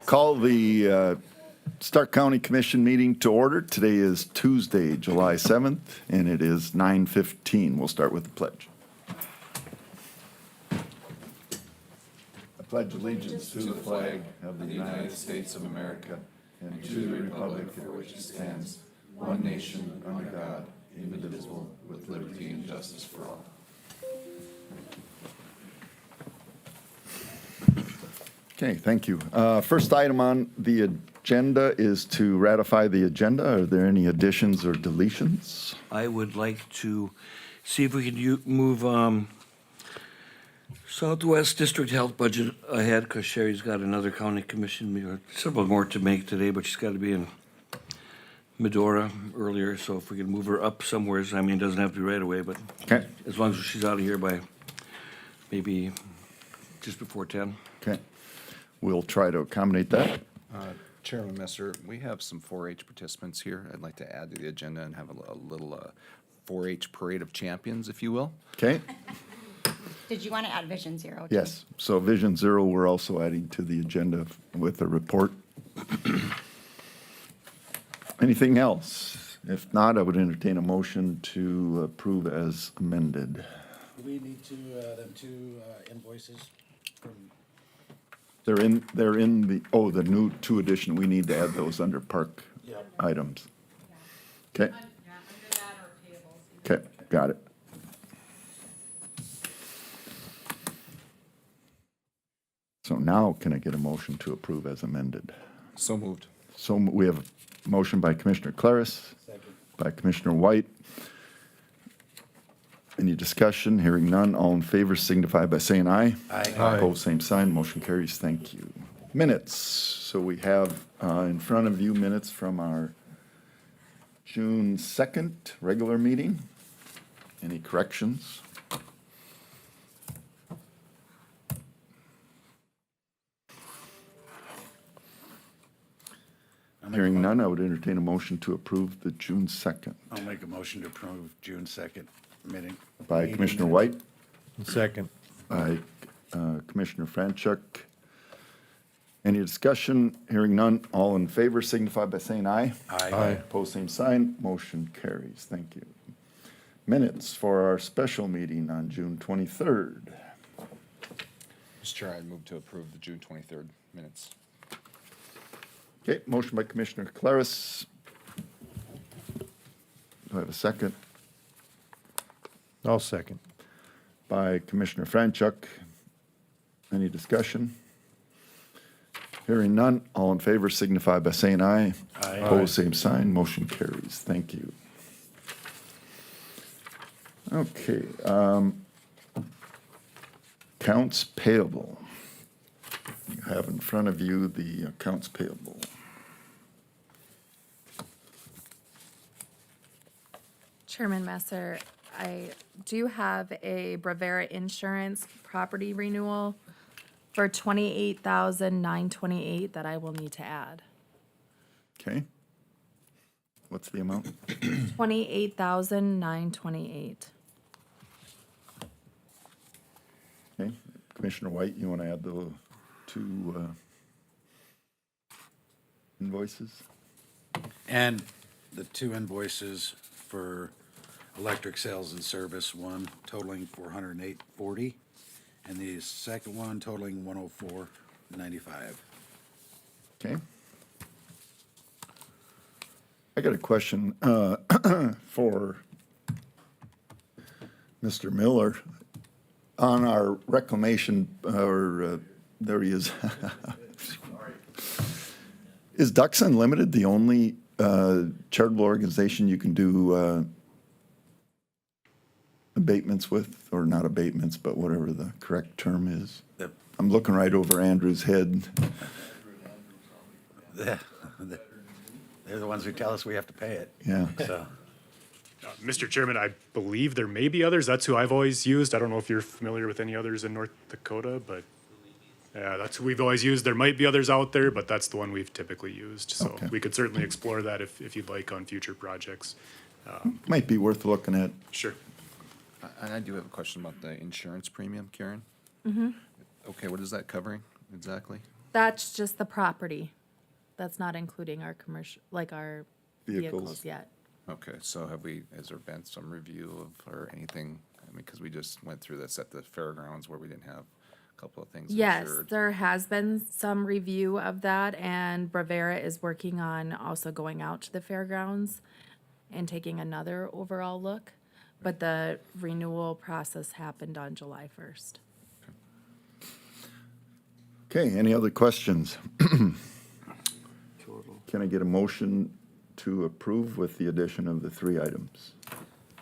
Call the Stark County Commission meeting to order. Today is Tuesday, July 7th, and it is 9:15. We'll start with the pledge. I pledge allegiance to the flag of the United States of America and to the republic for which it stands, one nation, under God, indivisible, with liberty and justice for all. Okay, thank you. First item on the agenda is to ratify the agenda. Are there any additions or deletions? I would like to see if we could move Southwest District Health budget ahead, because Sherry's got another county commission, or several more to make today, but she's got to be in Medora earlier, so if we could move her up somewhere, I mean, it doesn't have to be right away, but Okay, as long as she's out of here by maybe just before 10. okay. We'll try to accommodate that. Chairman Messer, we have some 4-H participants here. I'd like to add to the agenda and have a little 4-H parade of champions, if you will. Okay, Did you want to add Vision Zero? too? yes. So Vision Zero, we're also adding to the agenda with a report. Anything else? If not, I would entertain a motion to approve as amended. Do we need to, them two invoices from, They're in the new 2 edition. We need to add those under park Yep. items. Okay, Yeah, under that or payables. okay, got it. So now can I get a motion to approve as amended? So moved. So we have a motion by Commissioner Claris, second? by Commissioner White. Any discussion? Hearing none. All in favor signify by saying aye. Aye. Opposed, same sign. Motion carries. Thank you. Minutes. So we have in front of you minutes from our June 2nd regular meeting. Any corrections? Hearing none, I would entertain a motion to approve the June 2nd I'll make a motion to approve June 2nd meeting. by meeting Commissioner minutes. White, Second. by Commissioner Franchuk. Any discussion? Hearing none, all in favor signify by saying aye. Aye. Opposed, same sign. Motion carries. Thank you. Minutes for our special meeting on June 23rd. Mr. Chair, I'd move to approve the June 23rd minutes. Okay, motion by Commissioner Claris. Do I have a second? I'll second. By Commissioner Franchuk. Any discussion? Hearing none, all in favor signify by saying aye. Aye. Opposed, same sign, motion carries. Thank you. Okay, accounts payable. You have in front of you the accounts payable. Chairman Messer, I do have a Bravera Insurance property renewal for $28,928 that I will need to add. Okay? What's the amount? $28,928. Okay, Commissioner White, you want to add the 2 invoices? And the 2 invoices for electric sales and service, one totaling $408.40, and the second one totaling $104.95. Okay. I got a question for Mr. Miller. On our reclamation, there he is. Is Ducks Unlimited the only charitable organization you can do abatements with, or not abatements, but whatever the correct term is? The- I'm looking right over Andrew's head. They're the ones who tell us we have to pay it, Yeah. so. Mr. Chairman, I believe there may be others. That's who I've always used. I don't know if you're familiar with any others in North Dakota, but yeah, that's who we've always used. There might be others out there, but that's the one we've typically used. So Okay. we could certainly explore that if you'd like on future projects. Might be worth looking at. Sure. And I do have a question about the insurance premium, Karen. Okay, what is that covering exactly? That's just the property. That's not including our commercial, like our Vehicles. vehicles yet. Okay, so has there been some review of, or anything? I mean, because we just went through this at the fairgrounds where we didn't have a couple of things Yes, insured. there has been some review of that, and Bravera is working on also going out to the fairgrounds and taking another overall look. But the renewal process happened on July 1st. Okay, any other questions? Can I get a motion to approve with the addition of the 3 items?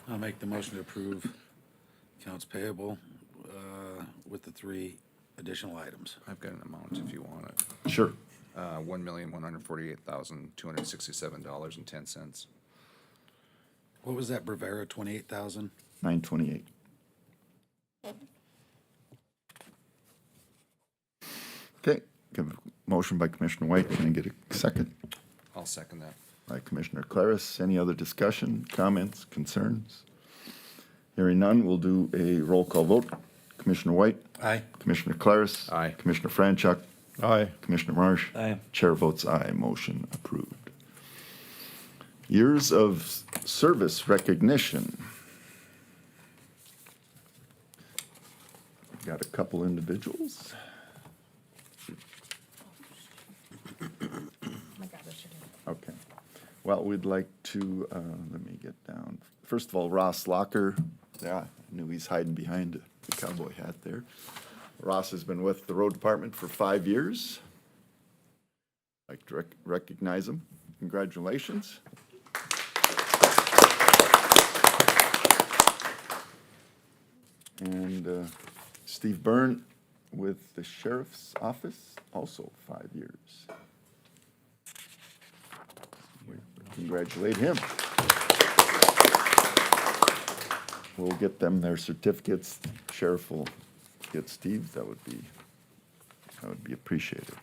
I'll make the motion to approve accounts payable with the 3 additional items. I've got an amount if you want it. Sure. $1,148,267.10. What was that, Bravera, 28,000? 928. Okay, give a motion by Commissioner White. Can I get a second? I'll second that. By Commissioner Claris. Any other discussion, comments, concerns? Hearing none, we'll do a roll call vote. Commissioner White? Aye. Commissioner Claris? Aye. Commissioner Franchuk? Aye. Commissioner Marsh? Aye. Chair votes aye. Motion approved. Years of service recognition. Got a couple individuals. Okay. Well, we'd like to, let me get down. First of all, Ross Locker. Yeah, I knew he's hiding behind the cowboy hat there. Ross has been with the road department for 5 years. I'd like to recognize him. Congratulations. And Steve Byrne with the sheriff's office, also 5 years. Congratulate him. We'll get them their certificates. Sheriff will get Steve. That would be appreciated.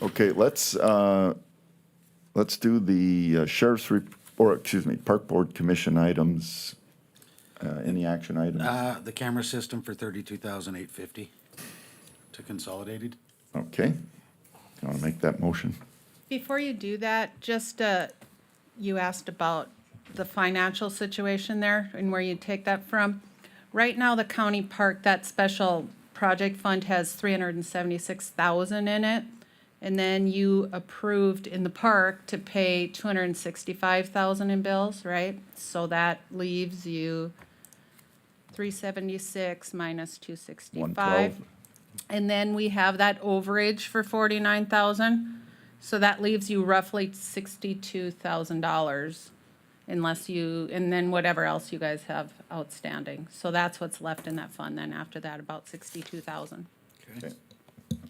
Okay, let's do the Park Board Commission items. Any action items? The camera system for 32,850 to consolidated. Okay. You want to make that motion? Before you do that, just, you asked about the financial situation there and where you take that from. Right now, the county park, that special project fund has 376,000 in it. And then you approved in the park to pay 265,000 in bills, right? So that leaves you 376 minus 265. 112. And then we have that overage for 49,000. So that leaves you roughly $62,000 unless you, and then whatever else you guys have outstanding. So that's what's left in that fund then after that, about 62,000. Okay.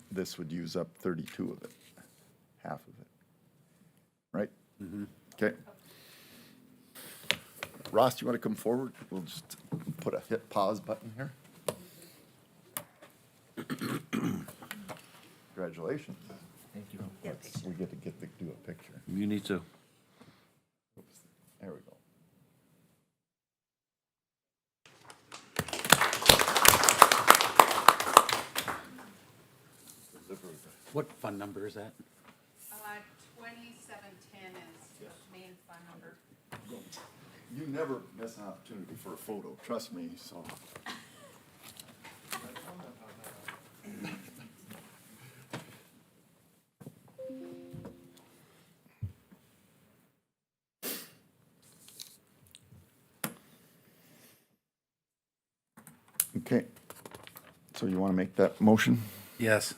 This would use up 32 of it, half of it. Right? Okay. Ross, you want to come forward? We'll just put a hit pause button here. Congratulations. Thank you. We get to do a picture. You need to. Oops, there we go. What fund number is that? 2710 is the main fund number. You never miss an opportunity for a photo, trust me, so. Okay, so you want to make that motion? Yes.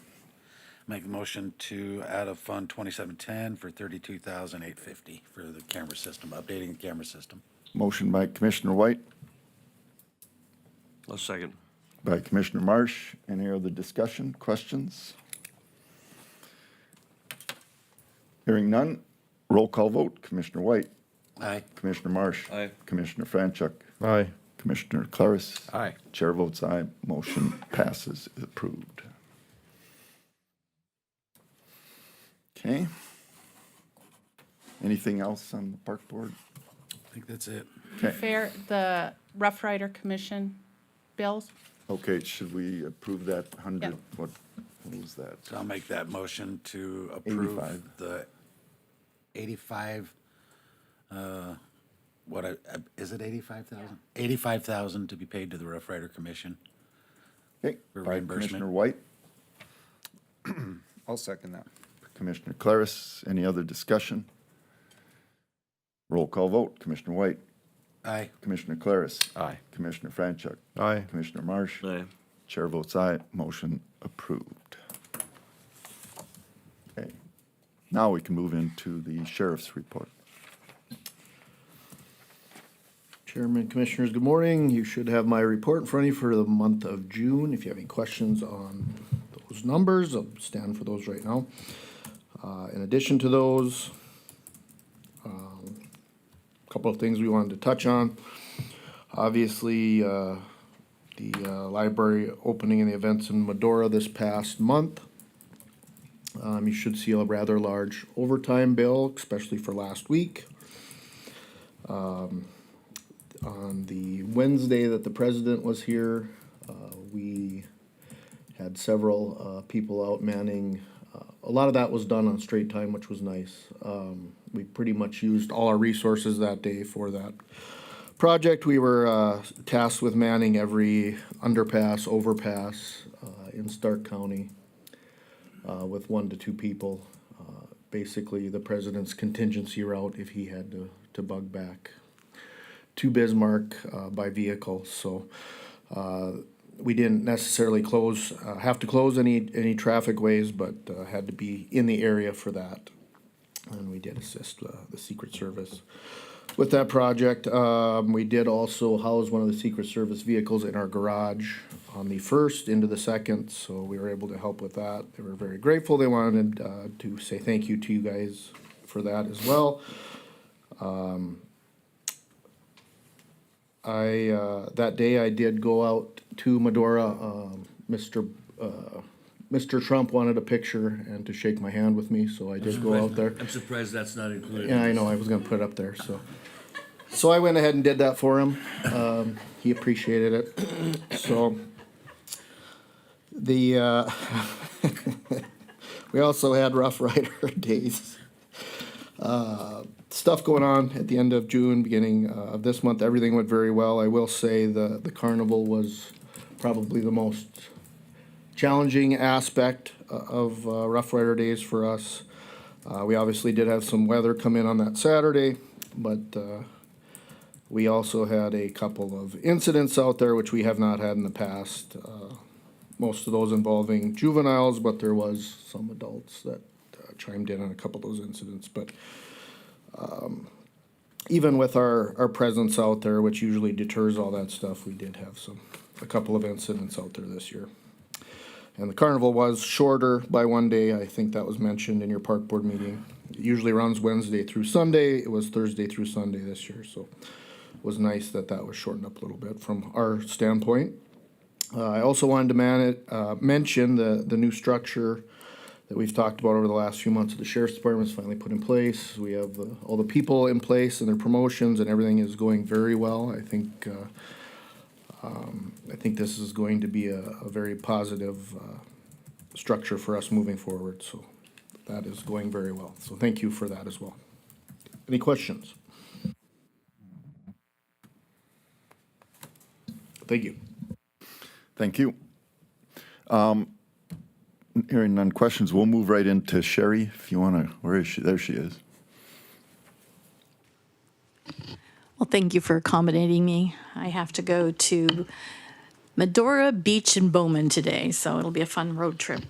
Make the motion to add a fund 2710 for 32,850 for the camera system, updating the camera system. Motion by Commissioner White, A second. by Commissioner Marsh. Any other discussion, questions? Hearing none, roll call vote. Commissioner White, Aye. Commissioner Marsh. Aye. Commissioner Franchuk. Aye. Commissioner Claris. Aye. Chair votes aye. Motion passes, is approved. Okay. Anything else on the park board? I think that's it. Okay. Fair, the Rough Rider Commission bills? Okay, should we approve that 100? Yep. What What was that? So I'll make that motion to approve 85. the 85, is it 85,000? 85,000 to be paid to the Rough Rider Commission. Okay, For by reimbursement. Commissioner White, I'll second that. Commissioner Claris. Any other discussion? Roll call vote. Commissioner White, Aye. Commissioner Claris, Aye. Commissioner Franchuk, Aye. Commissioner Marsh. Aye. Chair votes aye. Motion approved. Okay. Now we can move into the sheriff's report. Chairman, Commissioners, good morning. You should have my report in front of you for the month of June. If you have any questions on those numbers, I'll stand for those right now. In addition to those, a couple of things we wanted to touch on. Obviously, the library opening and the events in Medora this past month. You should see a rather large overtime bill, especially for last week. On the Wednesday that the president was here, we had several people out manning. A lot of that was done on straight time, which was nice. We pretty much used all our resources that day for that project. We were tasked with manning every underpass, overpass in Stark County with 1 to 2 people. Basically, the president's contingency route if he had to bug back to Bismarck by vehicle. So we didn't necessarily have to close any traffic ways, but had to be in the area for that. And we did assist the Secret Service with that project. We did also house one of the Secret Service vehicles in our garage on the 1st into the 2nd, so we were able to help with that. They were very grateful. They wanted to say thank you to you guys for that as well. That day I did go out to Medora. Mr. Trump wanted a picture and to shake my hand with me, so I did go out there. I'm surprised that's not included. Yeah, I know, I was gonna put it up there, so. So I went ahead and did that for him. He appreciated it. So the, we also had Rough Rider days. Stuff going on at the end of June, beginning of this month. Everything went very well. I will say the carnival was probably the most challenging aspect of Rough Rider days for us. We obviously did have some weather come in on that Saturday, but we also had a couple of incidents out there which we have not had in the past. Most of those involving juveniles, but there was some adults that chimed in on a couple of those incidents. But even with our presence out there, which usually deters all that stuff, we did have a couple of incidents out there this year. And the carnival was shorter by 1 day. I think that was mentioned in your park board meeting. It usually runs Wednesday through Sunday. It was Thursday through Sunday this year, so it was nice that was shortened up a little bit from our standpoint. I also wanted to mention the new structure that we've talked about over the last few months. The sheriff's department is finally put in place. We have all the people in place and their promotions, and everything is going very well. I think this is going to be a very positive structure for us moving forward. So that is going very well. So thank you for that as well. Any questions? Thank you. Thank you. Hearing none questions, we'll move right into Sherry, if you want to, where is she? There she is. Well, thank you for accommodating me. I have to go to Medora Beach and Bowman today, so it'll be a fun road trip.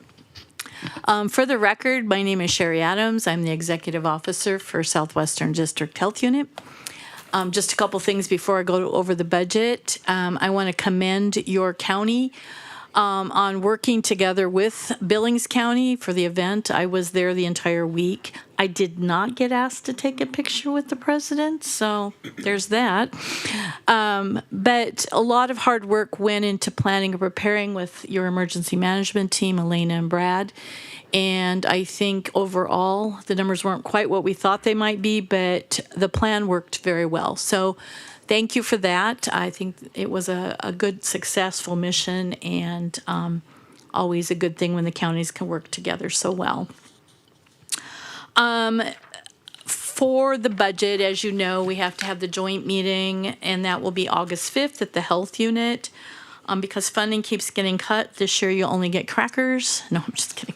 For the record, my name is Sherry Adams. I'm the Executive Officer for Southwestern District Health Unit. Just a couple things before I go over the budget. I want to commend your county on working together with Billings County for the event. I was there the entire week. I did not get asked to take a picture with the president, so there's that. But a lot of hard work went into planning and preparing with your emergency management team, Elena and Brad. And I think overall, the numbers weren't quite what we thought they might be, but the plan worked very well. So thank you for that. I think it was a good, successful mission, and always a good thing when the counties can work together so well. For the budget, as you know, we have to have the joint meeting, and that will be August 5th at the health unit. Because funding keeps getting cut, this year you'll only get crackers. No, I'm just kidding.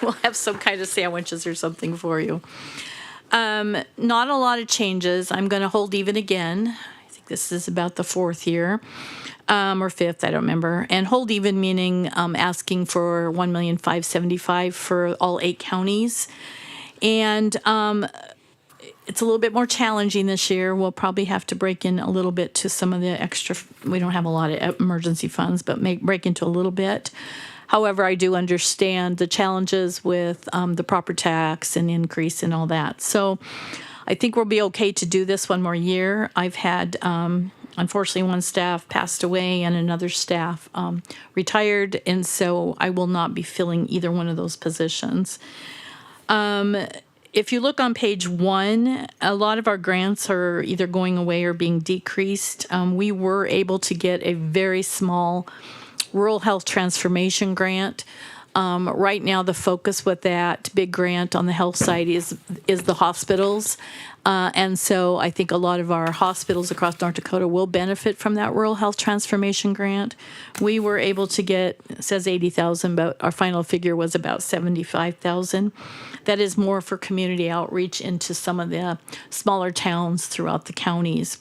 We'll have some kind of sandwiches or something for you. Not a lot of changes. I'm going to hold even again. I think this is about the fourth year, or fifth, I don't remember. And hold even meaning asking for $1,575,000 for all 8 counties. And it's a little bit more challenging this year. We'll probably have to break in a little bit to some of the extra, we don't have a lot of emergency funds, but break into a little bit. However, I do understand the challenges with the proper tax and increase and all that. So I think we'll be okay to do this one more year. I've had, unfortunately, one staff passed away and another staff retired, and so I will not be filling either one of those positions. If you look on page 1, a lot of our grants are either going away or being decreased. We were able to get a very small rural health transformation grant. Right now, the focus with that big grant on the health side is the hospitals. And so I think a lot of our hospitals across North Dakota will benefit from that rural health transformation grant. We were able to get, it says 80,000, but our final figure was about 75,000. That is more for community outreach into some of the smaller towns throughout the counties.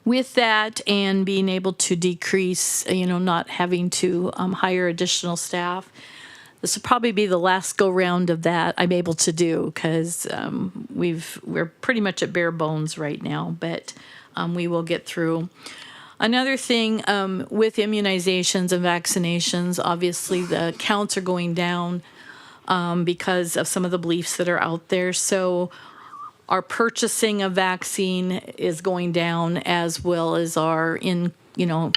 With that and being able to decrease, not having to hire additional staff, this will probably be the last go round of that I'm able to do, because we're pretty much at bare bones right now, but we will get through. Another thing with immunizations and vaccinations, obviously the counts are going down because of some of the beliefs that are out there. So our purchasing of vaccine is going down, as well as our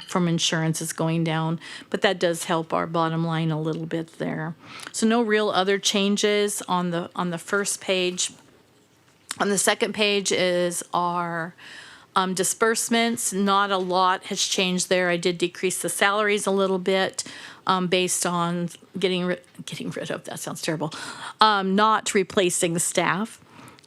from insurance is going down, but that does help our bottom line a little bit there. So no real other changes on the first page. On the second page is our disbursements. Not a lot has changed there. I did decrease the salaries a little bit based on getting rid of, that sounds terrible, not replacing the staff.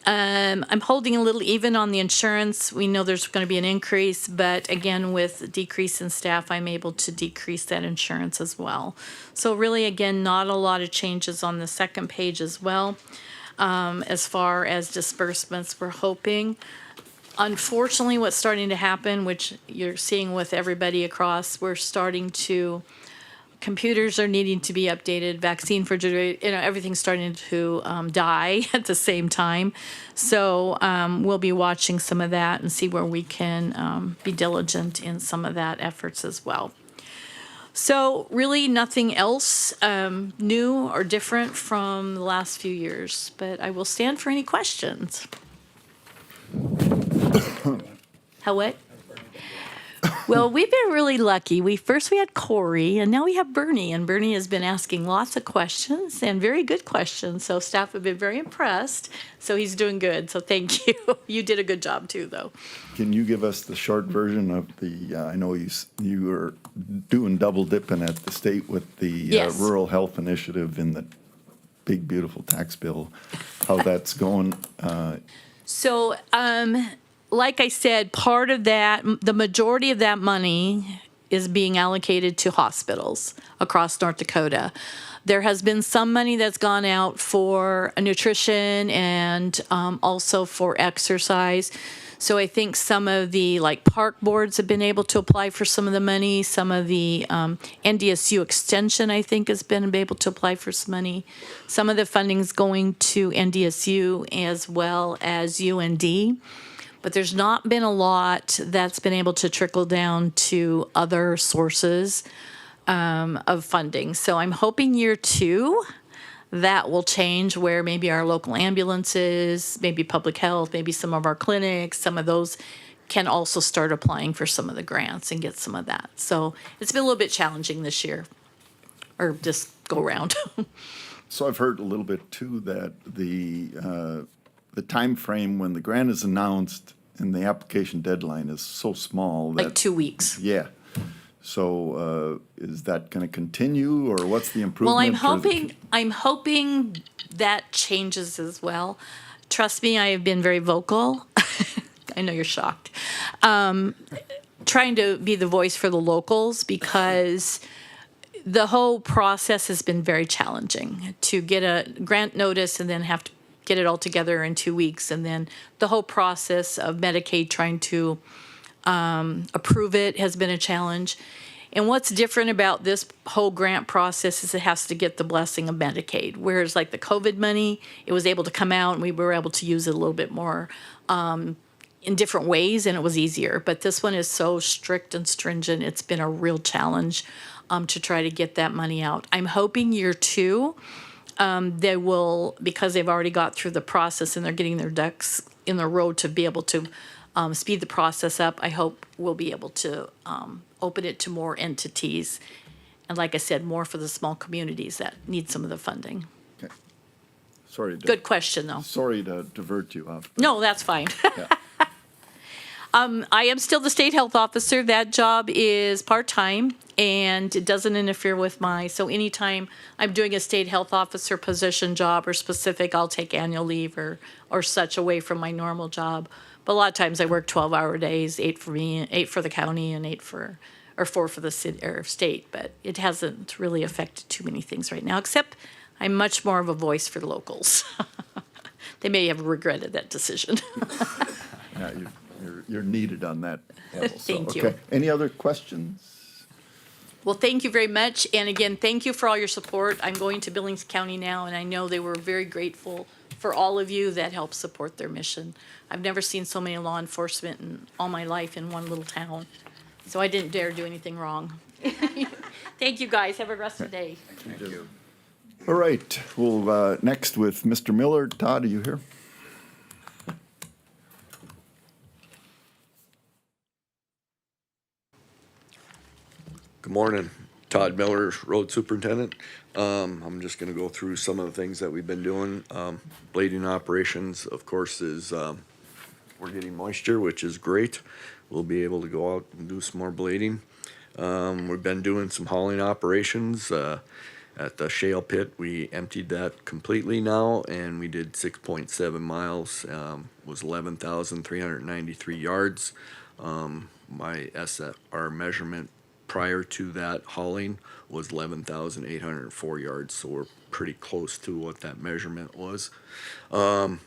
I'm holding a little even on the insurance. We know there's going to be an increase, but again, with decrease in staff, I'm able to decrease that insurance as well. So really, again, not a lot of changes on the second page as well. As far as disbursements, we're hoping. Unfortunately, what's starting to happen, which you're seeing with everybody across, computers are needing to be updated, vaccine refrigerator, everything's starting to die at the same time. So we'll be watching some of that and see where we can be diligent in some of that efforts as well. So really nothing else new or different from the last few years, but I will stand for any questions. How what? Well, we've been really lucky. We had Corey, and now we have Bernie, and Bernie has been asking lots of questions, and very good questions, so staff have been very impressed, so he's doing good, so thank you. You did a good job too, though. Can you give us the short version of the, I know you were doing double dipping at the state with the Yes. Rural Health Initiative in the big, beautiful tax bill, how that's going? So, like I said, part of that, the majority of that money is being allocated to hospitals across North Dakota. There has been some money that's gone out for nutrition and also for exercise. So I think some of the park boards have been able to apply for some of the money. Some of the NDSU extension, I think, has been able to apply for some money. Some of the funding's going to NDSU as well as UND. But there's not been a lot that's been able to trickle down to other sources of funding. So I'm hoping year 2 that will change, where maybe our local ambulances, maybe public health, maybe some of our clinics, some of those can also start applying for some of the grants and get some of that. So it's been a little bit challenging this year, or just go around. So I've heard a little bit too that the time frame when the grant is announced and the application deadline is so small that. 2 weeks. Yeah. So is that going to continue, or what's the improvement? Well, or the- I'm hoping that changes as well. Trust me, I have been very vocal. I know you're shocked. Trying to be the voice for the locals, because the whole process has been very challenging to get a grant notice and then have to get it all together in 2 weeks. And then the whole process of Medicaid trying to approve it has been a challenge. And what's different about this whole grant process is it has to get the blessing of Medicaid. Whereas like the COVID money, it was able to come out and we were able to use it a little bit more in different ways, and it was easier. But this one is so strict and stringent, it's been a real challenge to try to get that money out. I'm hoping year 2, they will, because they've already got through the process and they're getting their ducks in a row to be able to speed the process up. I hope we'll be able to open it to more entities. And like I said, more for the small communities that need some of the funding. Okay. Sorry. Good question, though. Sorry to divert you off. No, that's fine. Yeah. I am still the state health officer. That job is part-time and it doesn't interfere with so anytime I'm doing a state health officer position job or specific, I'll take annual leave or such away from my normal job. But a lot of times I work 12-hour days, 8 for me, 8 for the county and 4 for the city or state. But it hasn't really affected too many things right now, except I'm much more of a voice for the locals. They may have regretted that decision. Yeah, you're needed on that level. So, Thank you. okay. Any other questions? Well, thank you very much. And again, thank you for all your support. I'm going to Billings County now, and I know they were very grateful for all of you that helped support their mission. I've never seen so many law enforcement in all my life in one little town. So I didn't dare do anything wrong. Thank you, guys. Have a rest of the day. Thank you. All right. We'll next with Mr. Miller. Todd, are you here? Good morning, Todd Miller, Road Superintendent. I'm just gonna go through some of the things that we've been doing. Blading operations, of course, is, we're getting moisture, which is great. We'll be able to go out and do some more blading. We've been doing some hauling operations, at the shale pit. We emptied that completely now, and we did 6.7 miles, was 11,393 yards. Our measurement prior to that hauling was 11,804 yards, so we're pretty close to what that measurement was. Our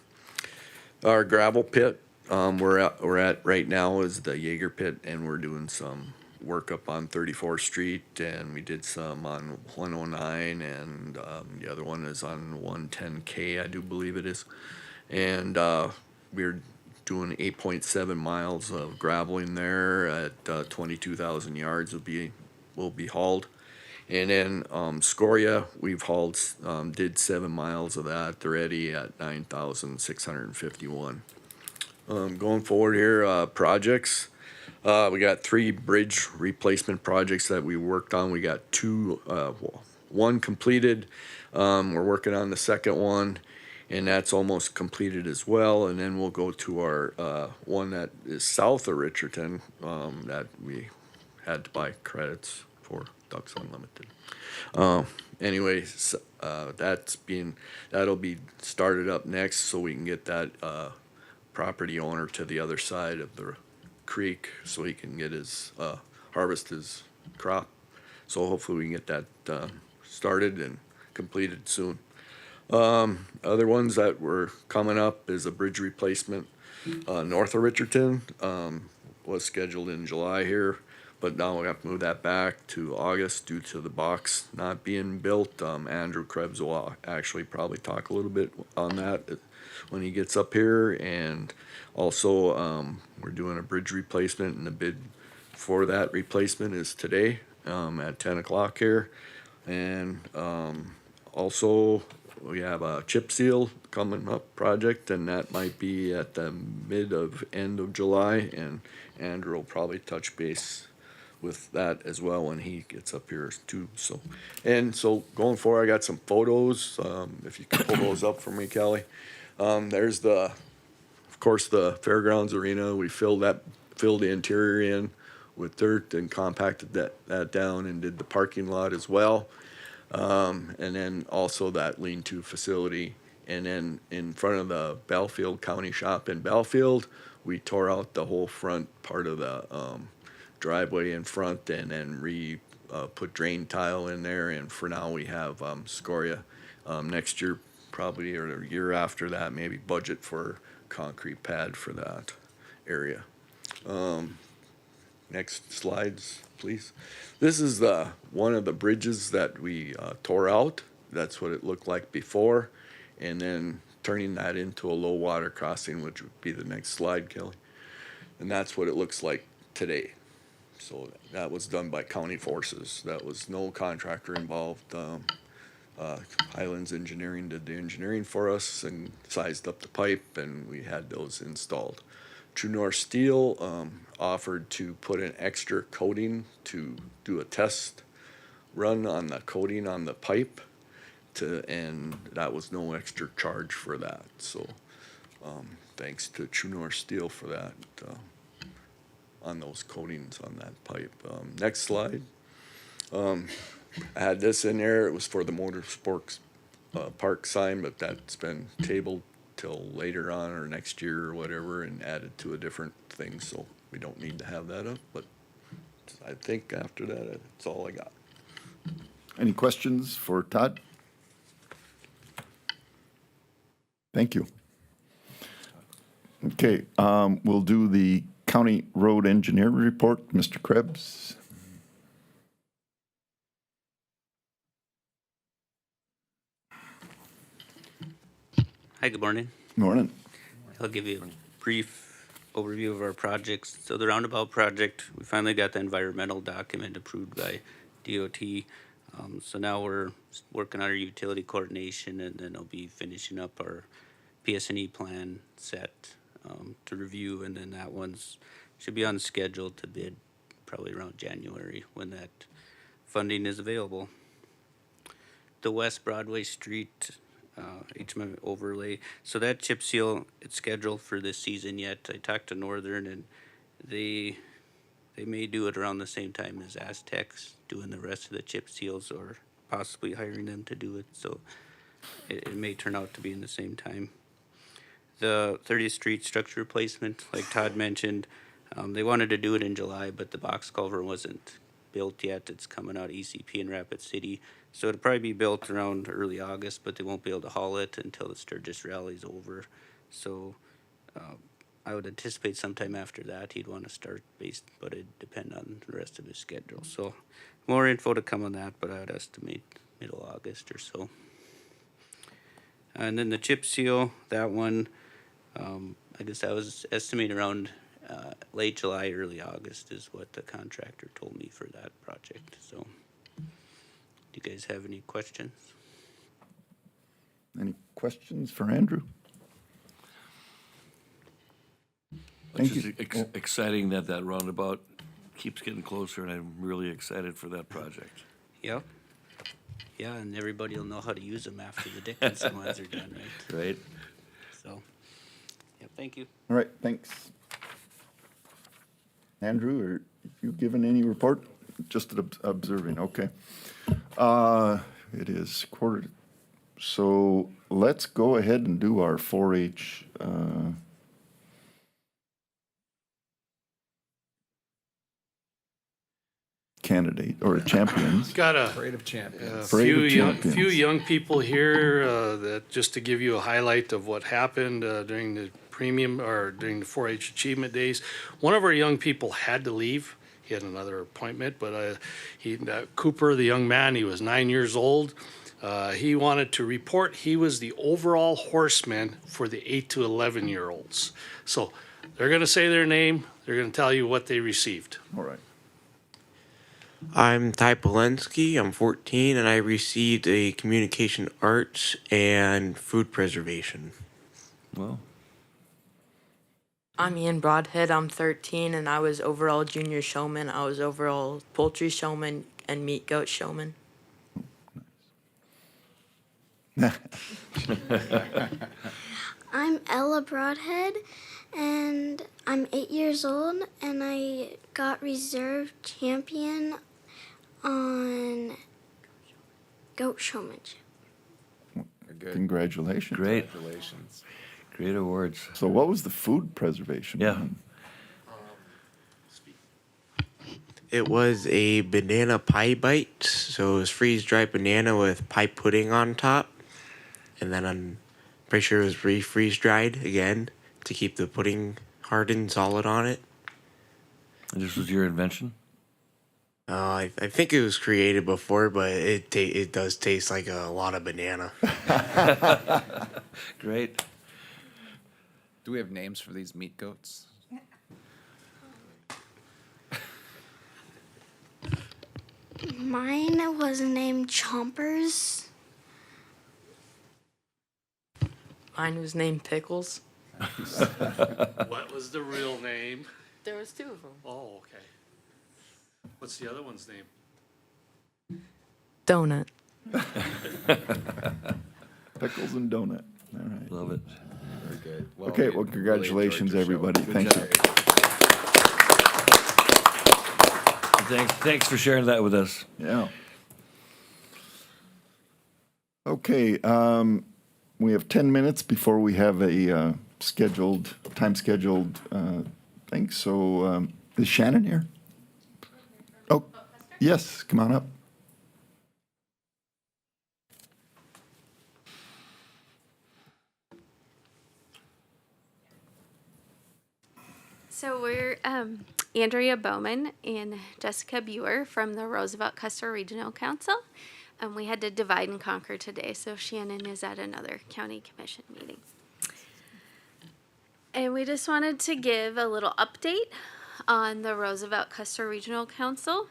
gravel pit, we're at right now is the Jaeger pit, and we're doing some work up on 34th Street, and we did some on 109, and the other one is on 110K, I do believe it is. And we're doing 8.7 miles of graveling there at 22,000 yards will be hauled. And then Scoria, we've hauled, did 7 miles of that already at 9,651. Going forward here, projects. We got 3 bridge replacement projects that we worked on. We got 2, one completed. We're working on the second one, and that's almost completed as well. And then we'll go to our one that is south of Richardson that we had to buy credits for, Ducks Unlimited. Anyways, that'll be started up next, so we can get that property owner to the other side of the creek so he can get his harvest his crop. So hopefully we can get that started and completed soon. Other ones that were coming up is a bridge replacement north of Richardson. Was scheduled in July here, but now we have to move that back to August due to the box not being built. Andrew Krebs will actually probably talk a little bit on that when he gets up here. And also we're doing a bridge replacement, and the bid for that replacement is today at 10 o'clock here. And also we have a chip seal coming up project, and that might be at the end of July, and Andrew will probably touch base with that as well when he gets up here too. So going forward, I got some photos. If you can pull those up for me, Kelly. There's of course the fairgrounds arena. We filled the interior in with dirt and compacted that down and did the parking lot as well. And then also that lean-to facility. And then in front of the Belfield County Shop in Belfield, we tore out the whole front part of the driveway in front and then put drain tile in there. And for now, we have scoria. Next year, probably, or the year after that, maybe budget for concrete pad for that area. Next slides, please. This is one of the bridges that we tore out. That's what it looked like before. And then turning that into a low water crossing, which would be the next slide, Kelly. And that's what it looks like today. So that was done by county forces. That was no contractor involved. Highlands Engineering did the engineering for us and sized up the pipe, and we had those installed. True North Steel offered to put an extra coating to do a test run on the coating on the pipe, and that was no extra charge for that. So thanks to True North Steel for that on those coatings on that pipe. Next slide. I had this in there. It was for the Motorsports Park sign, but that's been tabled till later on or next year or whatever and added to a different thing. So we don't need to have that up. But I think after that, that's all I got. Any questions for Todd? Thank you. Okay, we'll do the county road engineer report. Mr. Krebs. Hi, good morning. Morning. I'll give you a brief overview of our projects. So the roundabout project, we finally got the environmental document approved by DOT. So now we're working on our utility coordination, and then I'll be finishing up our PS&E plan set to review, and then that one's should be on schedule to bid probably around January when that funding is available. The West Broadway Street HMM overlay. So that chip seal, it's scheduled for this season yet. I talked to Northern, and they may do it around the same time as Aztecs doing the rest of the chip seals, or possibly hiring them to do it. So it may turn out to be in the same time. The 30th Street structure replacement, like Todd mentioned, they wanted to do it in July, but the box culvert wasn't built yet. It's coming out of ECP in Rapid City. So it'll probably be built around early August, but they won't be able to haul it until the Sturgis rally's over. So I would anticipate sometime after that he'd want to start but it'd depend on the rest of his schedule. So more info to come on that, but I would estimate middle August or so. And then the chip seal, that one, I guess I was estimating around late July, early August is what the contractor told me for that project. So do you guys have any questions? Any questions for Andrew? Thank It's you. just exciting that roundabout keeps getting closer, and I'm really excited for that project. Yep. Yeah, and everybody will know how to use them after the Dickinson ones are done, right? Right? So, yeah, thank you. All right, thanks. Andrew, are you given any report? Just observing, okay. It is quarter, so let's go ahead and do our 4-H candidate or champions. Got a Parade of Champions. Parade of champions. few young people here that just to give you a highlight of what happened during the premium or during the 4-H Achievement Days. One of our young people had to leave. He had another appointment, but Cooper, the young man, he was 9 years old. He wanted to report he was the overall horseman for the 8 to 11-year-olds. So they're going to say their name. They're going to tell you what they received. All right. I'm Ty Polensky. I'm 14, and I received a communication arts and food preservation. Well, I'm Ian Broadhead. I'm 13, and I was overall junior showman. I was overall poultry showman and meat goat showman. I'm Ella Broadhead, and I'm 8 years old, and I got reserve champion on goat showmanship. Good. Congratulations. Great. Congratulations. Great awards. So what was the food preservation? Yeah. one? It was a banana pie bite, so it was freeze-dried banana with pie pudding on top, and then I'm pretty sure it was refreeze-dried again to keep the pudding hard and solid on it. And this was your invention? I think it was created before, but it does taste like a lot of banana. Great. Do we have names for these meat goats? Mine was named Chompers. Mine was named Pickles. What was the real name? There was 2 of them. Oh, okay. What's the other one's name? Donut. Pickles and donut. All right. Love it. Very good. Okay, we well, really congratulations, enjoyed your show. everybody. Good Thank job. you. Thanks for sharing that with us. Yeah. Okay, we have 10 minutes before we have a time scheduled thing. So is Shannon here? Oh, yes, come on up. So we're Andrea Bowman and Jessica Buer from the Roosevelt Custer Regional Council. We had to divide and conquer today, so Shannon is at another county commission meeting. And we just wanted to give a little update on the Roosevelt Custer Regional Council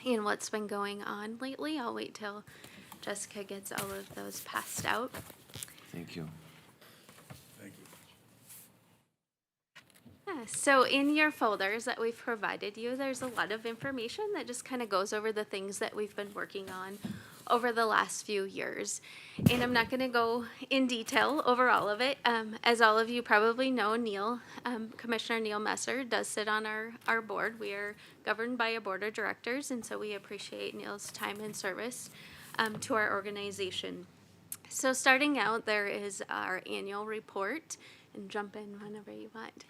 and what's been going on lately. I'll wait till Jessica gets all of those passed out. Thank you. So in your folders that we've provided you, there's a lot of information that just kind of goes over the things that we've been working on over the last few years. And I'm not going to go in detail over all of it. As all of you probably know, Commissioner Neil Messer does sit on our board. We are governed by a board of directors, and so we appreciate Neil's time and service to our organization. So starting out, there is our annual report. And jump in whenever you want.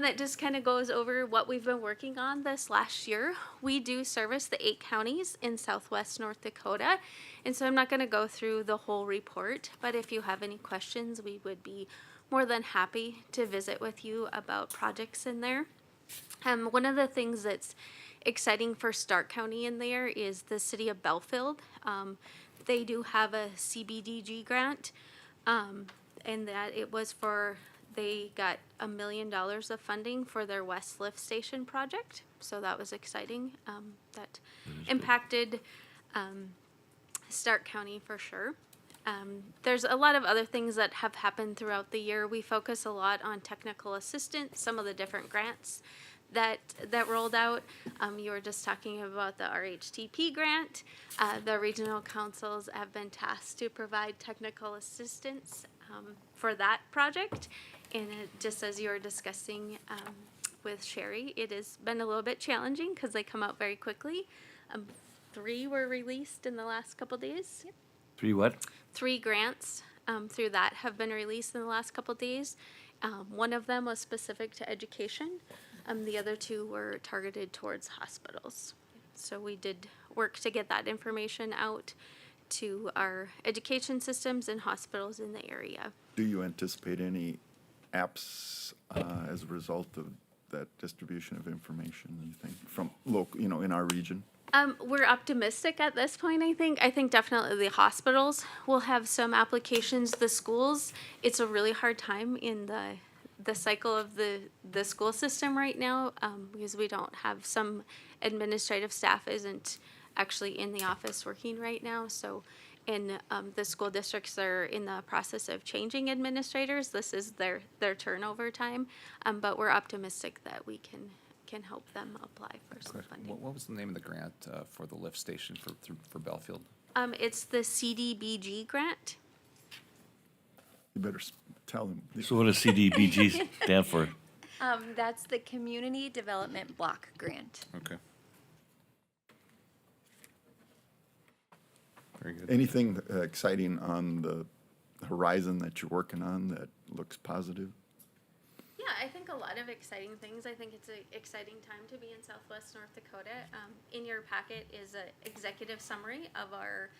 That just kind of goes over what we've been working on this last year. We do service the 8 counties in southwest North Dakota, and so I'm not going to go through the whole report, but if you have any questions, we would be more than happy to visit with you about projects in there. One of the things that's exciting for Stark County in there is the city of Belfield. They do have a CBDG grant, and that it was for they got $1 million of funding for their West Lift Station project. So that was exciting. That impacted Stark County for sure. There's a lot of other things that have happened throughout the year. We focus a lot on technical assistance, some of the different grants that rolled out. You were just talking about the RHTP grant. The regional councils have been tasked to provide technical assistance for that project. And just as you were discussing with Sherry, it has been a little bit challenging because they come out very quickly. 3 were released in the last couple days. 3 what? 3 grants through that have been released in the last couple days. One of them was specific to education. The other 2 were targeted towards hospitals. So we did work to get that information out to our education systems and hospitals in the area. Do you anticipate any apps as a result of that distribution of information, you think, from local, in our region? We're optimistic at this point, I think. I think definitely the hospitals will have some applications. The schools, it's a really hard time in the cycle of the school system right now because we don't have some administrative staff isn't actually in the office working right now. So in the school districts are in the process of changing administrators. This is their turnover time, but we're optimistic that we can help them apply for some funding. What was the name of the grant for the lift station for Belfield? It's the CDBG grant. You better tell them. So what does CDBG stand for? That's the Community Development Block Grant. Okay. Very good. Anything exciting on the horizon that you're working on that looks positive? Yeah, I think a lot of exciting things. I think it's an exciting time to be in Southwest North Dakota. In your packet is an executive summary of our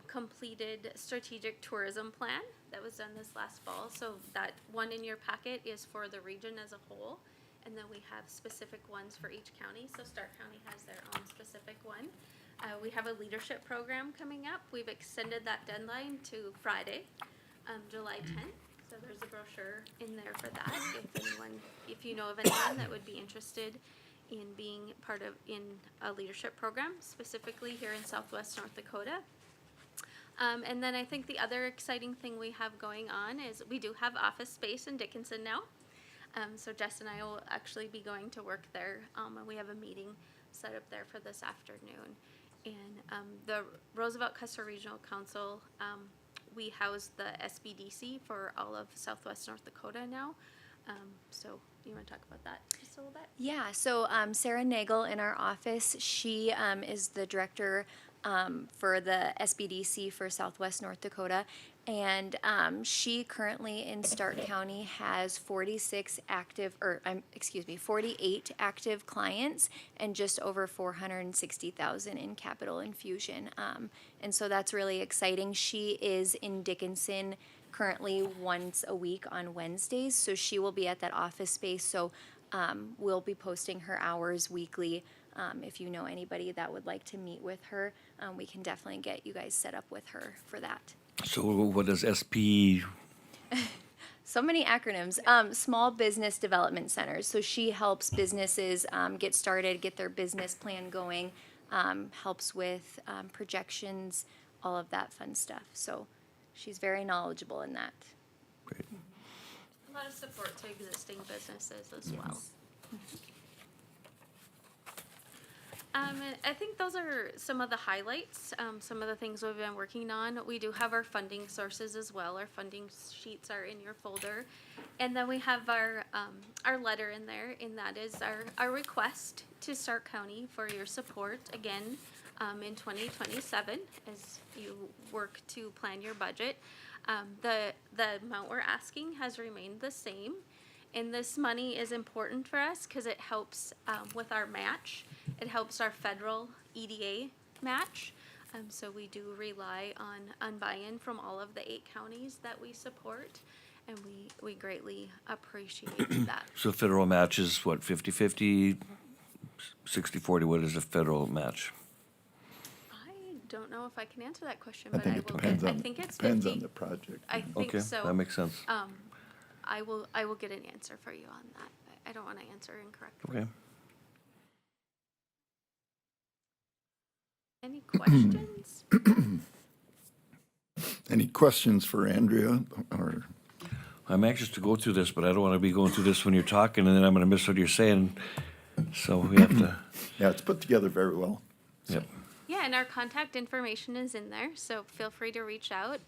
completed strategic tourism plan that was done this last fall. So that one in your packet is for the region as a whole. And then we have specific ones for each county. So Stark County has their own specific one. We have a leadership program coming up. We've extended that deadline to Friday, July 10th. So there's a brochure in there for that. If you know of anyone that would be interested in being in a leadership program, specifically here in Southwest North Dakota. And then I think the other exciting thing we have going on is we do have office space in Dickinson now. So Jess and I will actually be going to work there, and we have a meeting set up there for this afternoon. And the Roosevelt Custer Regional Council, we house the SBDC for all of Southwest North Dakota now. So you want to talk about that just a little bit? Yeah, so Sarah Nagel in our office, she is the director for the SBDC for Southwest North Dakota. And she currently in Stark County has 48 active clients and just over 460,000 in capital infusion. And so that's really exciting. She is in Dickinson currently once a week on Wednesdays, so she will be at that office space. So we'll be posting her hours weekly. If you know anybody that would like to meet with her, we can definitely get you guys set up with her for that. So what does SP? So many acronyms. Small Business Development Centers. So she helps businesses get started, get their business plan going, helps with projections, all of that fun stuff. So she's very knowledgeable in that. Great. A lot of support to existing businesses as well. And I think those are some of the highlights, some of the things we've been working on. We do have our funding sources as well. Our funding sheets are in your folder. And then we have our letter in there, and that is our request to Stark County for your support, again, in 2027 as you work to plan your budget. The amount we're asking has remained the same. And this money is important for us because it helps with our match. It helps our federal EDA match. So we do rely on buy-in from all of the 8 counties that we support, and we greatly appreciate that. So federal match is what, 50-50, 60-40, what is a federal match? I don't know if I can answer that question, I but think I it will depends get, on, I think it's depends 50. on the project. I think Okay, so. that makes sense. I will get an answer for you on that. I don't want to answer incorrectly. Okay. Any questions? Any questions for Andrea or? I'm anxious to go through this, but I don't want to be going through this when you're talking, and then I'm going to miss what you're saying. So we have to. Yeah, it's put together very well. Yep. Yeah, and our contact information is in there, so feel free to reach out.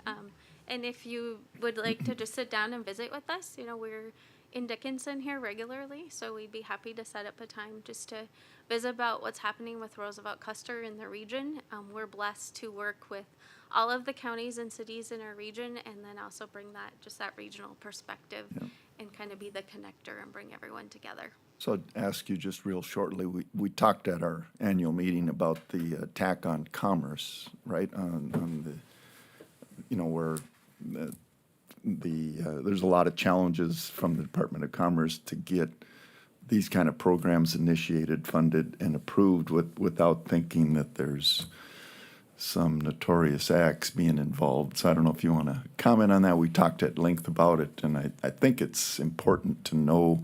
And if you would like to just sit down and visit with us, we're in Dickinson here regularly, so we'd be happy to set up a time just to visit about what's happening with Roosevelt Custer in the region. We're blessed to work with all of the counties and cities in our region, and then also bring that regional perspective and kind of be the connector and bring everyone together. So I'd ask you just real shortly, we talked at our annual meeting about the attack on commerce, right? On the, where there's a lot of challenges from the Department of Commerce to get these kind of programs initiated, funded, and approved without thinking that there's some notorious acts being involved. So I don't know if you want to comment on that. We talked at length about it, and I think it's important to know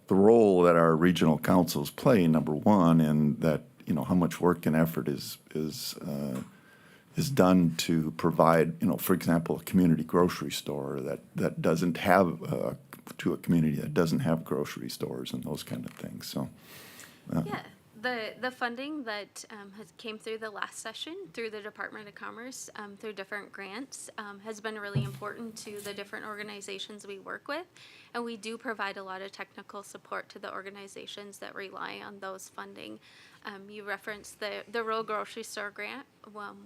the role that our regional councils play, number one, and that, how much work and effort is done to provide, for example, a community grocery store that doesn't have, to a community that doesn't have grocery stores and those kind of things. So, Yeah, The funding that has came through the last session through the Department of Commerce through different grants has been really important to the different organizations we work with, and we do provide a lot of technical support to the organizations that rely on those funding. You referenced the rural grocery store grant.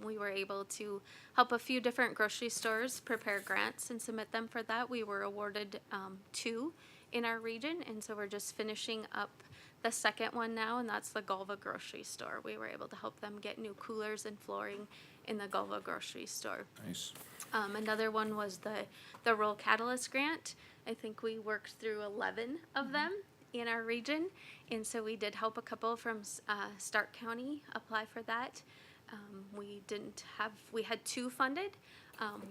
We were able to help a few different grocery stores prepare grants and submit them for that. We were awarded 2 in our region, and so we're just finishing up the second one now, and that's the Gulva grocery store. We were able to help them get new coolers and flooring in the Gulva grocery store. Nice. Another one was the Rural Catalyst grant. I think we worked through 11 of them in our region, and so we did help a couple from Stark County apply for that. We had 2 funded.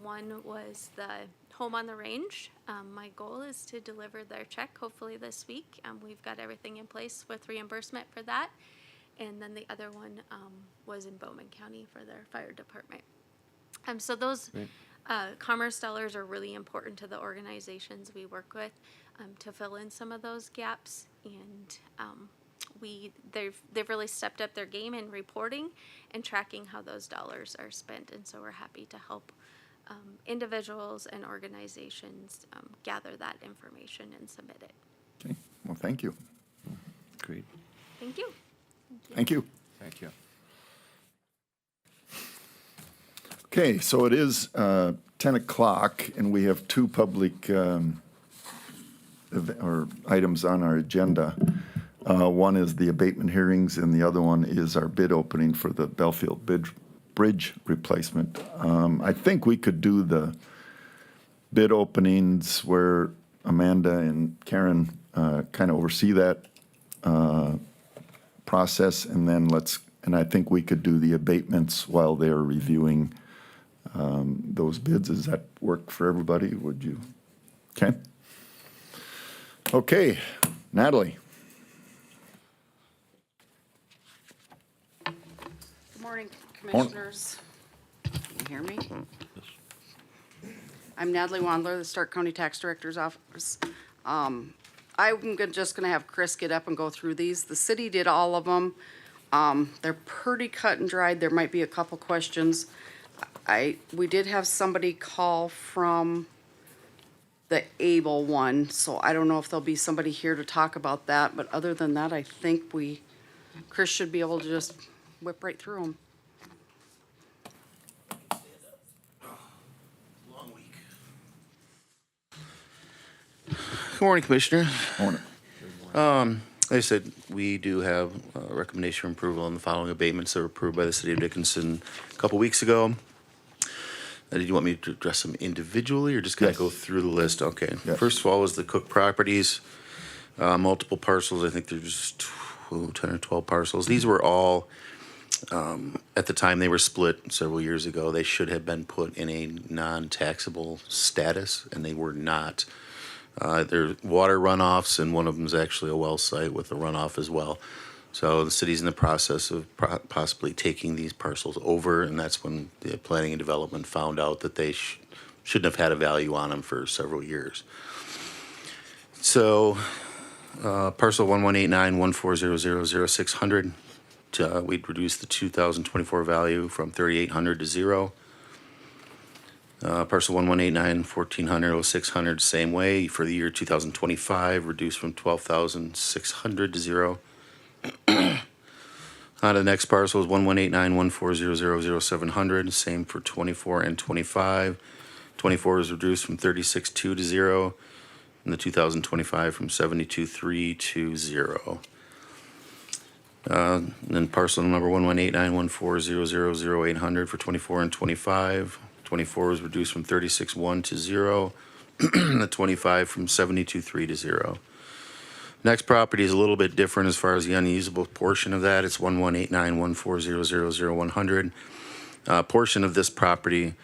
One was the Home on the Range. My goal is to deliver their check hopefully this week. We've got everything in place with reimbursement for that. And then the other one was in Bowman County for their fire department. So those commerce dollars are really important to the organizations we work with to fill in some of those gaps. And they've really stepped up their game in reporting and tracking how those dollars are spent. And so we're happy to help individuals and organizations gather that information and submit it. Okay, well, thank you. Great. Thank you. Thank you. Thank you. Okay, so it is 10 o'clock, and we have 2 public items on our agenda. One is the abatement hearings, and the other one is our bid opening for the Belfield Bridge replacement. I think we could do the bid openings where Amanda and Karen kind of oversee that process, and then I think we could do the abatements while they're reviewing those bids. Does that work for everybody? Would you? Okay. Okay, Natalie. Good morning, Commissioners. Can you hear me? I'm Natalie Wandler, the Stark County Tax Director's Office. I'm just gonna have Chris get up and go through these. The city did all of them. They're pretty cut and dried. There might be a couple questions. We did have somebody call from the Able one, so I don't know if there'll be somebody here to talk about that, but other than that, I think Chris should be able to just whip right through them. Good morning, Commissioner. Morning. Like I said, we do have a recommendation for approval on the following abatements that were approved by the city of Dickinson a couple weeks ago. Did you want me to address them individually or just kind of go through the list? Okay. Yes. First of all was the Cook Properties, multiple parcels. I think there's 10 or 12 parcels. These were all, at the time they were split several years ago, they should have been put in a non-taxable status, and they were not. They're water runoffs, and one of them is actually a well site with a runoff as well. So the city's in the process of possibly taking these parcels over, and that's when the planning and development found out that they shouldn't have had a value on them for several years. So parcel 118914000600, we'd reduce the 2024 value from 3,800 to 0. Parcel 118914000600, same way for the year 2025, reduced from 12,600 to 0. The next parcel is 118914000700, same for 24 and 25. 24 is reduced from 36.2 to 0, and the 2025 from 72.3 to 0. And then parcel number 118914000800 for 24 and 25. 24 is reduced from 36.1 to 0, and the 25 from 72.3 to 0. Next property is a little bit different as far as the unusable portion of that. It's 118914000100. Portion of this property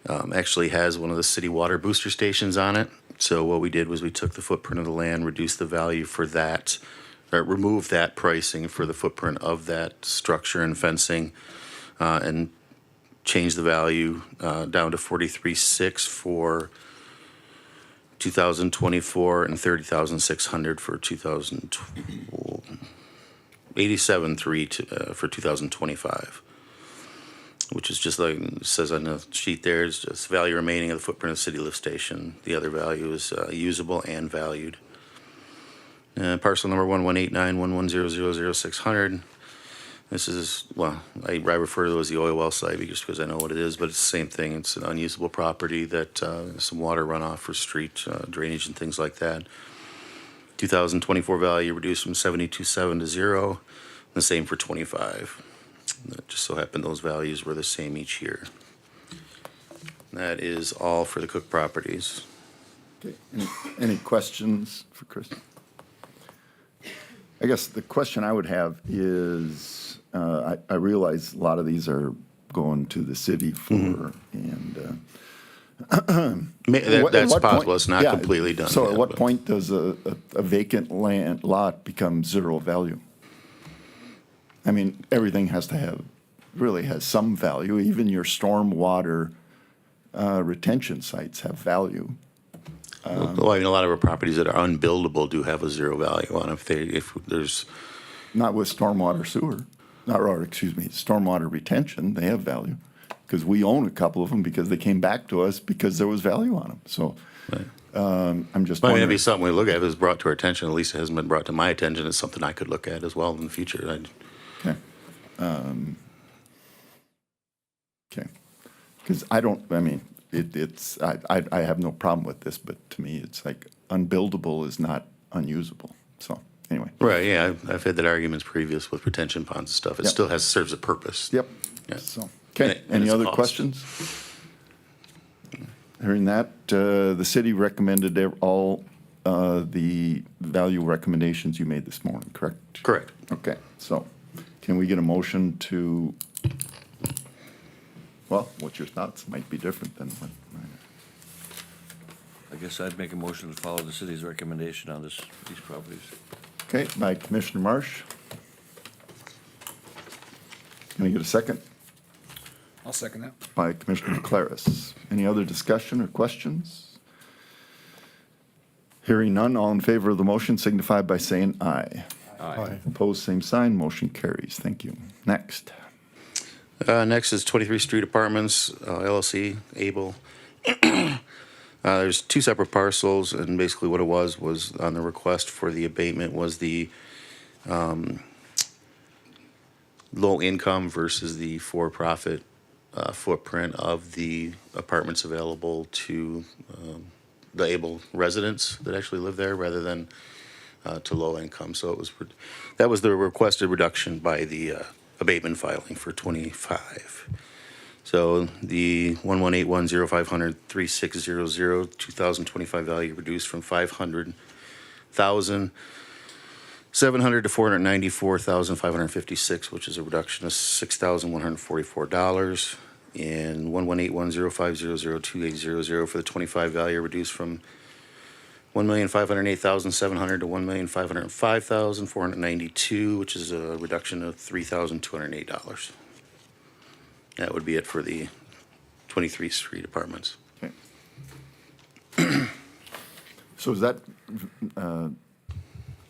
actually has one of the city water booster stations on it. So what we did was we took the footprint of the land, reduced the value for that, or removed that pricing for the footprint of that structure and fencing, and changed the value down to 43.6 for 2024 and 30,600 for 2025. 87.3 for 2025, which is just like it says on the sheet there, is just value remaining of the footprint of the city lift station. The other value is usable and valued. Parcel number 1189110000600. This is, well, I refer to it as the oil well site just because I know what it is, but it's the same thing. It's an unusable property that some water runoff for street drainage and things like that. 2024 value reduced from 72.7 to 0. The same for 25. It just so happened those values were the same each year. That is all for the Cook properties. Okay, any questions for Chris? I guess the question I would have is, I realize a lot of these are going to the city for, and. That's possible, it's not completely done So yet, at what but- point does a vacant land lot become zero value? I mean, everything has to have, really has some value, even your stormwater retention sites have value. Well, I mean, a lot of our properties that are unbuildable do have a zero value on if there's. Not with stormwater sewer, stormwater retention, they have value. Because we own a couple of them because they came back to us because there was value on them, so. I'm just I mean, it'd wondering. be something we look at, if it's brought to our attention, at least it hasn't been brought to my attention, it's something I could look at as well in the future. Okay. Okay. Because I mean, I have no problem with this, but to me, it's like unbuildable is not unusable, so, anyway. Right, yeah, I've had that arguments previous with retention ponds and stuff. It Yep. still serves a purpose. Yep. Yeah. So, okay, And any it's a other cost. questions? Hearing that, the city recommended all the value recommendations you made this morning, correct? Correct. Okay, so can we get a motion to, well, what's your thoughts? Might be different than what mine I guess I'd make a motion to follow the city's recommendation on these properties. are. Okay, by Commissioner Marsh. Can I get a second? I'll second that. By Commissioner Claris. Any other discussion or questions? Hearing none, all in favor of the motion signify by saying aye. Aye. Opposed, same sign, motion carries. Thank you. Next. Next is 23 Street Apartments, LLC, Able. There's two separate parcels, and basically what it was on the request for the abatement was the low income versus the for-profit footprint of the apartments available to the Able residents that actually live there rather than to low income. So that was the requested reduction by the abatement filing for 25. So the 11810503600 2025 value reduced from 500,700 to 494,556, which is a reduction of $6,144. And 11810500280 for the 25 value reduced from 1,508,700 to 1,505,492, which is a reduction of $3,208. That would be it for the 23 Street Apartments. Okay. So is that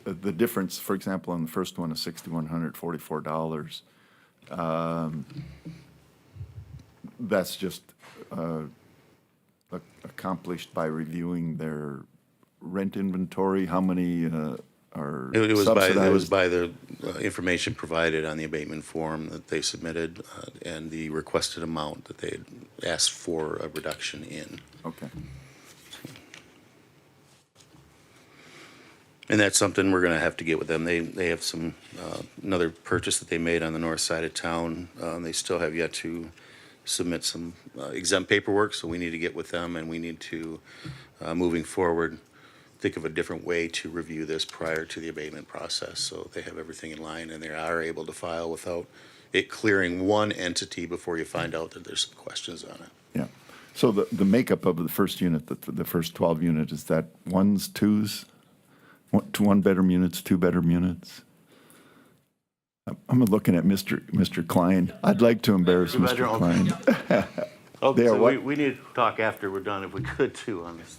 the difference, for example, on the first one is $6,144? That's just accomplished by reviewing their rent inventory? How many are It was subsidized? by the information provided on the abatement form that they submitted and the requested amount that they had asked for a reduction in. Okay. And that's something we're gonna have to get with them. They have some, another purchase that they made on the north side of town. They still have yet to submit some exempt paperwork, so we need to get with them and we need to, moving forward, think of a different way to review this prior to the abatement process, so they have everything in line and they are able to file without it clearing one entity before you find out that there's some questions on it. Yeah. So the makeup of the first unit, the first 12 unit, is that ones, twos? One-bedroom units, two-bedroom units? I'm looking at Mr. Klein. I'd like to embarrass Mr. Two-bedroom, Klein. Okay, They are so what? we need to talk after we're done, if we could, too, on this.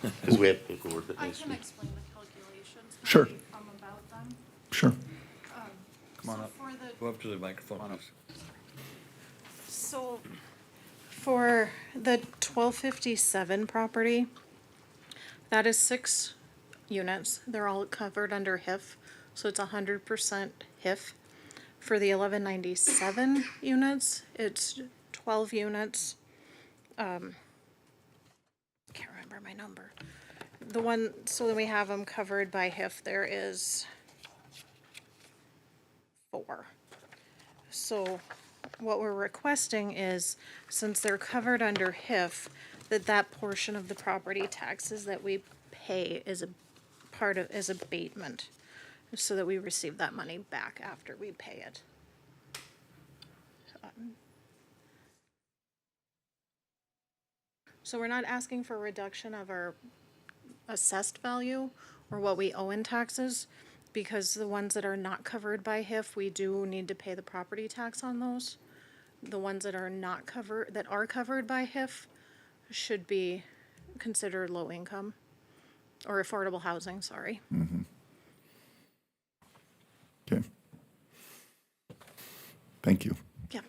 Because we have paperwork that I needs to can be. explain the calculations. Sure. About them. Sure. Come on up. Go up to the microphone, please. So for the 1257 property, that is 6 units. They're all covered under HIF, so it's 100% HIF. For the 1197 units, it's 12 units. Can't remember my number. The one, so then we have them covered by HIF, there is 4. So what we're requesting is, since they're covered under HIF, that portion of the property taxes that we pay is a part of, is abatement, so that we receive that money back after we pay it. So we're not asking for a reduction of our assessed value or what we owe in taxes, because the ones that are not covered by HIF, we do need to pay the property tax on those. The ones that are not covered, that are covered by HIF, should be considered low income or affordable housing, sorry. Okay. Thank you. Yeah.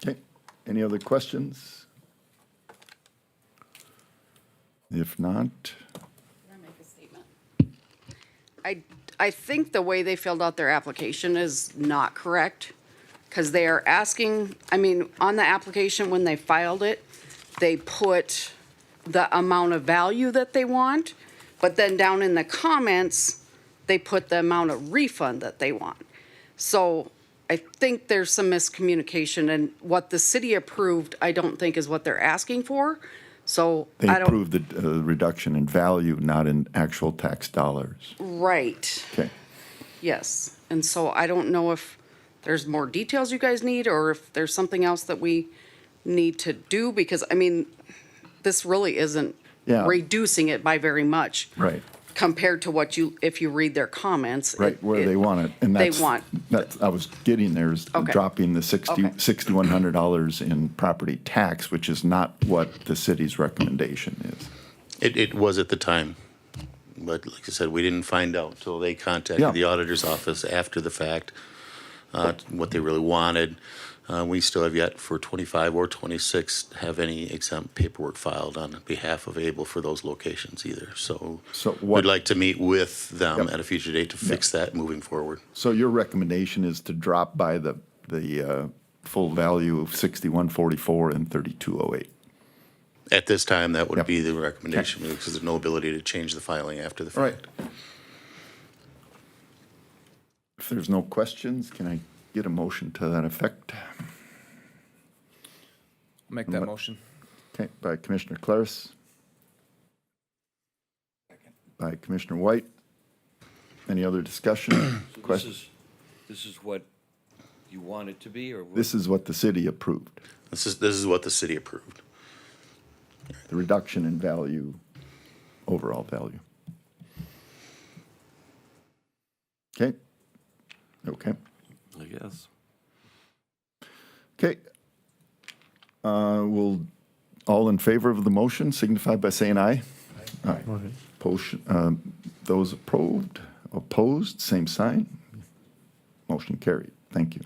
Okay, any other questions? If not, I think the way they filled out their application is not correct, because they are asking, I mean, on the application, when they filed it, they put the amount of value that they want, but then down in the comments, they put the amount of refund that they want. So I think there's some miscommunication, and what the city approved, I don't think is what they're asking for. So they I don't. approved the reduction in value, not in actual tax dollars. Right. Okay. Yes, and so I don't know if there's more details you guys need, or if there's something else that we need to do, because, I mean, this really isn't Yeah. reducing it by very much Right, compared to what you, if you read their comments. right, where they want it. And They that's, want- that's, I was getting there is Okay. dropping the Okay. $6,100 in property tax, which is not what the city's recommendation is. It was at the time, but like I said, we didn't find out till they Yeah. contacted the auditor's office after the fact, what they really wanted. We still have yet for 25 or 26 have any exempt paperwork filed on behalf of Able for those locations either. So what- we'd like to meet with them Yep. at a future date to fix that moving forward. So your recommendation is to drop by the full value of 6144 and 3208. At this time, that would Yep. be the recommendation because there's no ability to change the filing after the All right. fact. If there's no questions, can I get a motion to that effect? Make that motion. Okay, by Commissioner Claris. By Commissioner White. Any other discussion? This is what you want it to be, or? This is what the city approved, This is what the city approved. the reduction in value, overall value. Okay? Okay. I guess. Okay. Will, all in favor of the motion signify by saying aye. Aye. Those opposed, same sign. Motion carried. Thank you.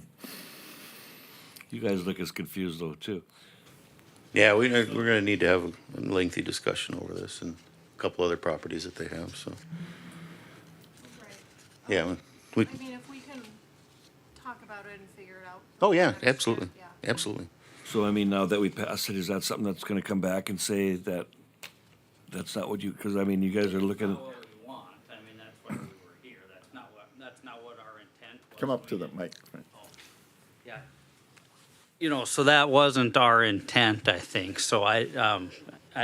You guys look as confused though, too. Yeah, we're gonna need to have a lengthy discussion over this and a couple other properties that they have, so. Yeah, we, I mean, if we can talk about it and figure it out. oh, yeah, absolutely, absolutely. So, I mean, now that we passed it, is that something that's gonna come back and say that that's not what you, because, I mean, you guys are looking, What we want, I mean, that's why we were here, that's not what our intent was. Come up to the mic. Yeah. You know, so that wasn't our intent, I think, so I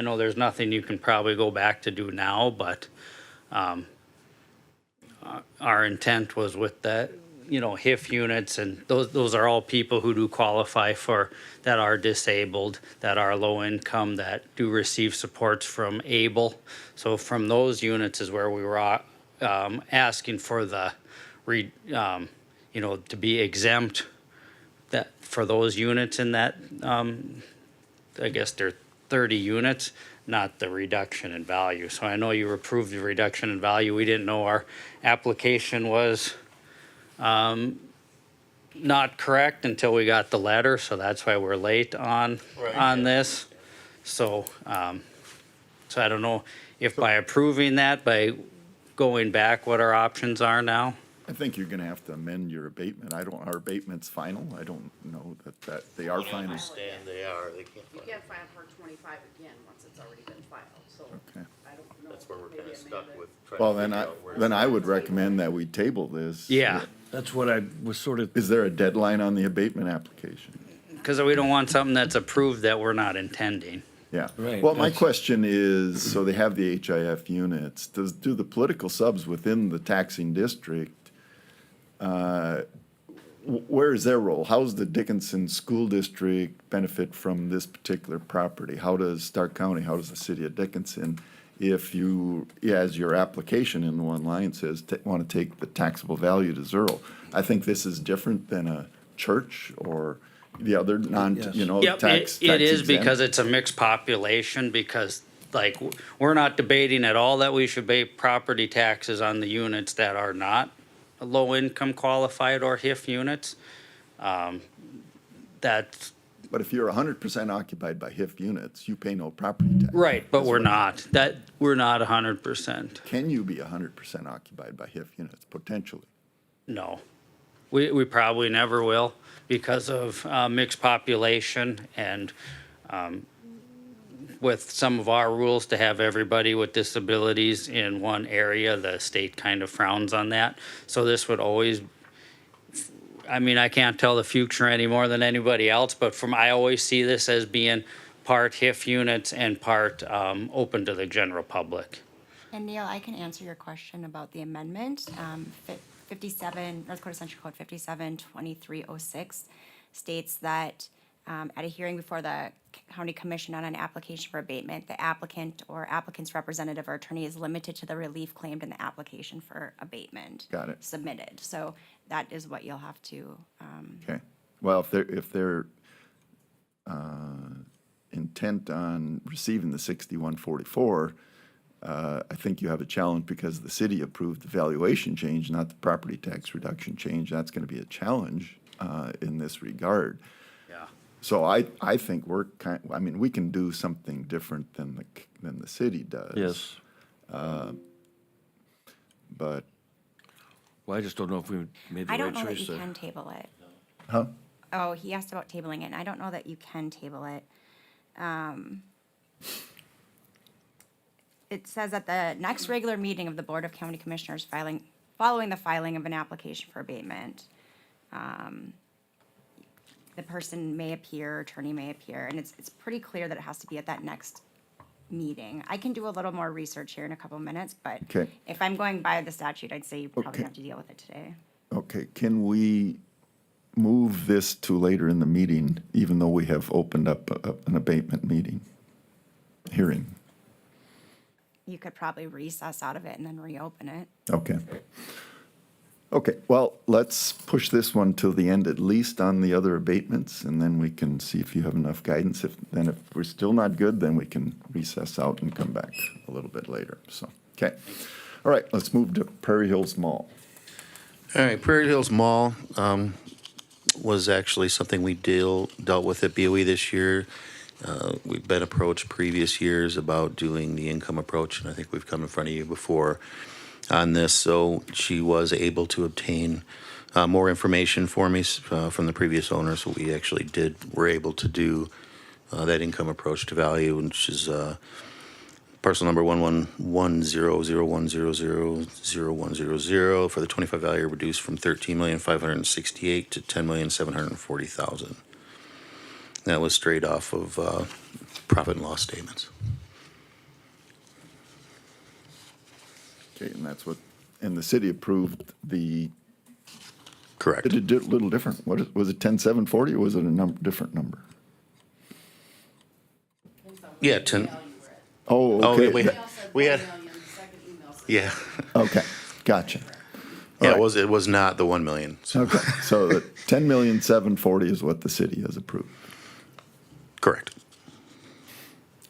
know there's nothing you can probably go back to do now, but, our intent was with that, you know, HIF units, and those are all people who do qualify for, that are disabled, that are low income, that do receive supports from ABLE. So from those units is where we were asking for the, you know, to be exempt, that for those units in that, I guess there are 30 units, not the reduction in value. So I know you approved the reduction in value. We didn't know our application was not correct until we got the letter, so that's why we're late on this. So, so I don't know if by approving that, by going back, what our options are now. I think you're gonna have to amend your abatement. Our abatement's final. I don't know that they are final. Understand they are, they can't. You can't file for 25 again once it's already been filed, so Okay. I don't know. That's where we're Maybe kinda amend stuck it. with. trying Well, to then figure I, out where then it's I would going. recommend that we table this. Yeah, That's what I was sort of, Is there a deadline on the abatement application? because we don't want something that's approved that we're not intending. Yeah. Right, Well, my that's- question is, so they have the HIF units, do the political subs within the taxing district, where is their role? How's the Dickinson School District benefit from this particular property? How does Stark County, how does the city of Dickinson, if you, as your application in the one line says, want to take the taxable value to zero? I think this is different than a church or the other Yep, tax it is exempt. because it's a mixed population, because like, we're not debating at all that we should pay property taxes on the units that are not low-income qualified or HIF units. That's, But if you're 100% occupied by HIF units, you pay no property tax. right, but That's we're what- not, we're not 100%, Can you be 100% occupied by HIF units, potentially? no. We probably never will because of mixed population and with some of our rules to have everybody with disabilities in one area, the state kind of frowns on that. So this would always, I mean, I can't tell the future any more than anybody else, but I always see this as being part HIF units and part open to the general public. And Neil, I can answer your question about the amendment. 57, North Dakota Century Code 572306 states that at a hearing before the county commission on an application for abatement, the applicant or applicant's representative or attorney is limited to the relief claimed in the application for abatement. Got it. Submitted. So that is what you'll have to, Okay. Well, if they're intent on receiving the 6144, I think you have a challenge because the city approved the valuation change, not the property tax reduction change. That's going to be a challenge in this regard. Yeah. So I think I mean, we can do something different than the city does. yes. But, Well, I just don't know if we made the I right don't know that choice you there. can table it. huh? Oh, he asked about tabling it, and I don't know that you can table it. It says at the next regular meeting of the Board of County Commissioners following the filing of an application for abatement, the person may appear, attorney may appear, and it's pretty clear that it has to be at that next meeting. I can do a little more research here in a couple minutes, but Okay. if I'm going by the statute, I'd say you probably Okay. have to deal with it today. Okay, can we move this to later in the meeting, even though we have opened up an abatement hearing? You could probably recess out of it and then reopen it. Okay. Okay, well, let's push this one till the end, at least on the other abatements, and then we can see if you have enough guidance. If we're still not good, then we can recess out and come back a little bit later, so, okay. All right, let's move to Prairie Hills Mall. All right, Prairie Hills Mall was actually something we dealt with at BOE this year. We've been approached previous years about doing the income approach, and I think we've come in front of you before on this. So she was able to obtain more information for me from the previous owner. So we actually were able to do that income approach to value, which is parcel number 1110010000100 for the 25 value reduced from $13,568,000 to $10,740,000. That was straight off of profit and loss statements. Okay, and that's what, and the city approved the. Correct. It did a little different. Was it 10,740 or was it a different number? Yeah, 10. Oh, Oh, okay. we had. Yeah. Okay, gotcha. Yeah, All right. it was not the 1 million. So. Okay, so the 10,740,000 is what the city has approved. Correct.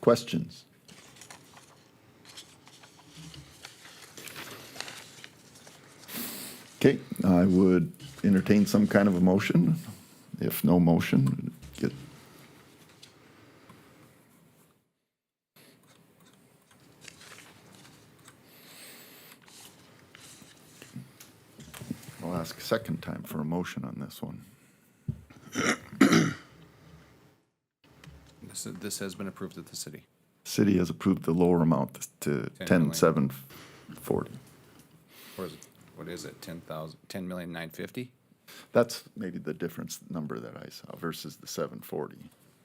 Questions? Okay, I would entertain some kind of a motion. If no motion, get. I'll ask a second time for a motion on this one. This has been approved at the city. City has approved the lower amount to 10,740. What is it, 10,950? That's maybe the difference number that I saw versus the 740.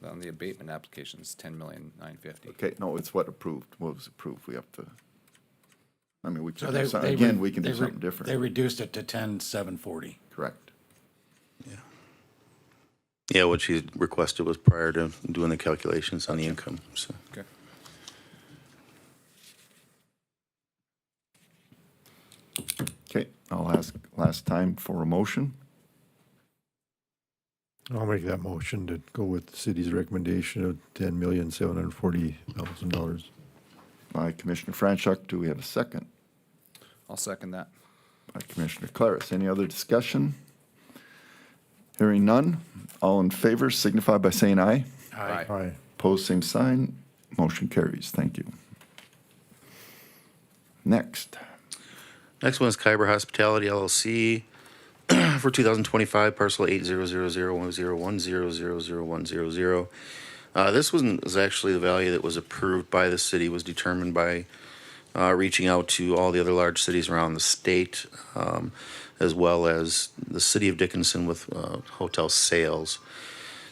On the abatement application, it's 10,950,000. Okay, no, it's what was approved. We have to, I mean, we So can, they, do some- they again, re- we can they do re- something different. They reduced it to 10,740. Correct. Yeah, what she requested was prior to doing the calculations on the income, so. Okay. Okay, I'll ask last time for a motion. I'll make that motion to go with the city's recommendation of $10,740,000. By Commissioner Franchuk, do we have a second? I'll second that. By Commissioner Claris. Any other discussion? Hearing none, all in favor signify by saying aye. Aye. Aye. Opposed, same sign. Motion carries. Thank you. Next. Next one is Kyber Hospitality LLC for 2025, parcel 8000101000100. This one is actually the value that was approved by the city, was determined by reaching out to all the other large cities around the state, as well as the city of Dickinson with hotel sales.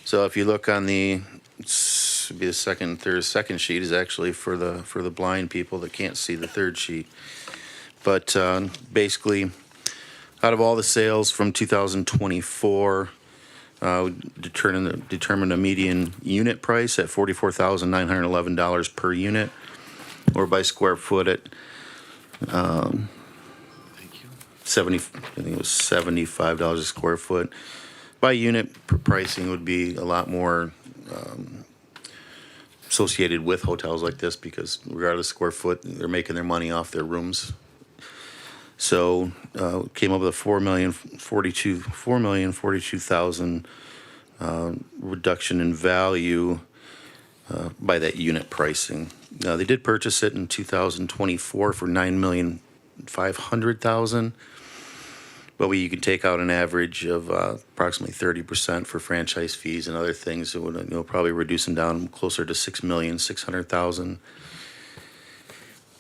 So if you look on the, be the second sheet is actually for the blind people that can't see the third sheet. But basically, out of all the sales from 2024, we determined a median unit price at $44,911 per unit, or by square foot at 70. I think it was $75 a square foot. By unit, pricing would be a lot more associated with hotels like this, because regardless of square foot, they're making their money off their rooms. So came up with a $4,042,000 reduction in value by that unit pricing. They did purchase it in 2024 for $9,500,000, but you can take out an average of approximately 30% for franchise fees and other things. It would probably reducing down closer to $6,600,000.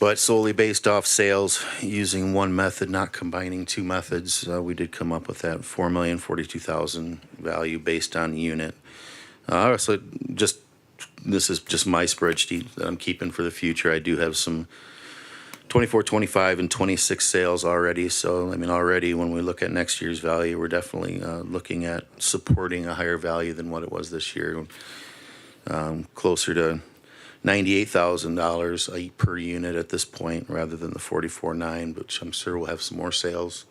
But solely based off sales using one method, not combining two methods, we did come up with that $4,042,000 value based on unit. So this is just my spreadsheet that I'm keeping for the future. I do have some 24, 25, and 26 sales already. So, I mean, already when we look at next year's value, we're definitely looking at supporting a higher value than what it was this year, closer to $98,000 per unit at this point, rather than the $44,900, which I'm sure we'll have some more sales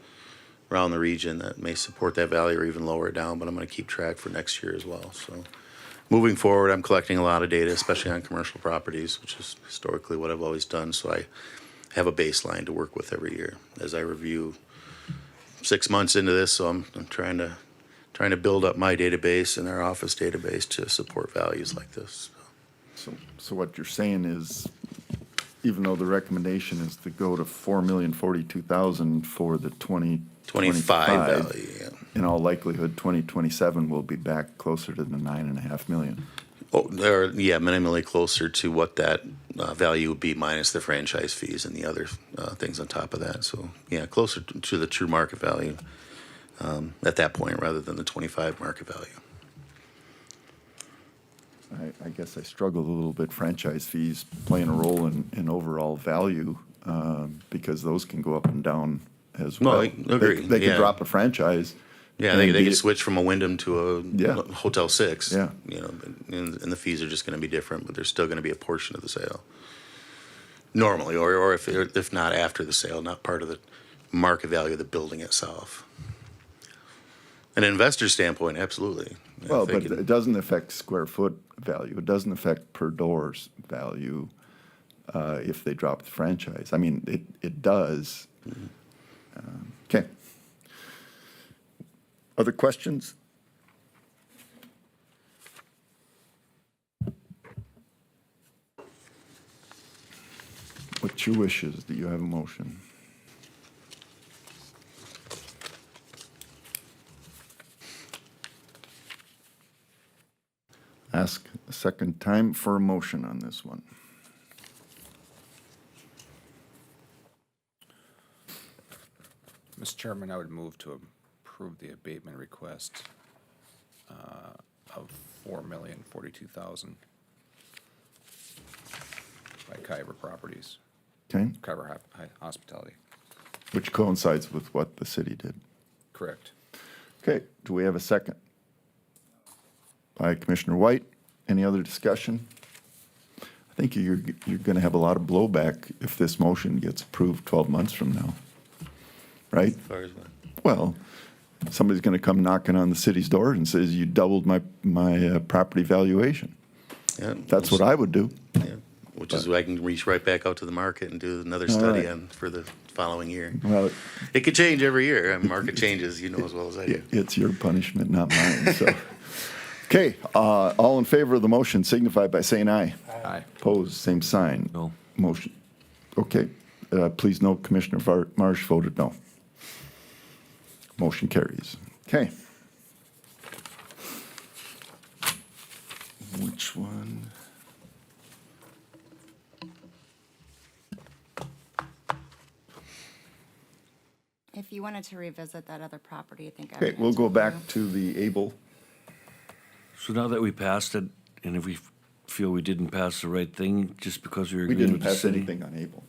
around the region that may support that value or even lower it down, but I'm going to keep track for next year as well. So moving forward, I'm collecting a lot of data, especially on commercial properties, which is historically what I've always done. So I have a baseline to work with every year as I review 6 months into this. So I'm trying to build up my database and our office database to support values like this. So what you're saying is, even though the recommendation is to go to $4,042,000 for the 2025 value, yeah. In all likelihood, 2027 will be back closer to the $9.5 million. Oh, minimally closer to what that value would be minus the franchise fees and the other things on top of that. So yeah, closer to the true market value at that point, rather than the 25 market value. I guess I struggle a little bit, franchise fees playing a role in overall value, because those can go up and down as well. No, I agree. They can Yeah. drop a franchise. Yeah, they can switch from a Wyndham to a Hotel 6. Yeah. And the fees are just going to be different, but there's still going to be a portion of the sale. Normally, or if not after the sale, not part of the market value of the building itself. An investor standpoint, absolutely. Well, but it doesn't affect square foot value. It doesn't affect per doors value if they drop the franchise. I mean, it does. Okay. Other questions? What's your wishes? Do you have a motion? Ask a second time for a motion on this one. Mr. Chairman, I would move to approve the abatement request of $4,042,000 by Kyber Properties, Okay, Kyber Hospitality. which coincides with what the city did. Correct. Okay, do we have a second? By Commissioner White. Any other discussion? I think you're going to have a lot of blowback if this motion gets approved 12 months from now, right? As far as what? Well, somebody's going to come knocking on the city's door and says, you doubled my property valuation. Yeah. That's what I would do. Yeah, which is why I can reach right back out to the market and do another study right. on for the following year. Well, It could change every year. I mean, market changes, you know as well as I do. it's your punishment, not mine, so. Okay, all in favor of the motion signify by saying aye. Aye. Opposed, same sign. No. Motion. Okay, please note Commissioner Marsh voted no. Motion carries. Okay. Which one? If you wanted to revisit that other property, I think. I Okay, would we'll go answer back you. to the Able. So now that we passed it, and if we feel we didn't pass the right thing, just because we were We agreeing didn't with the pass city anything on Able.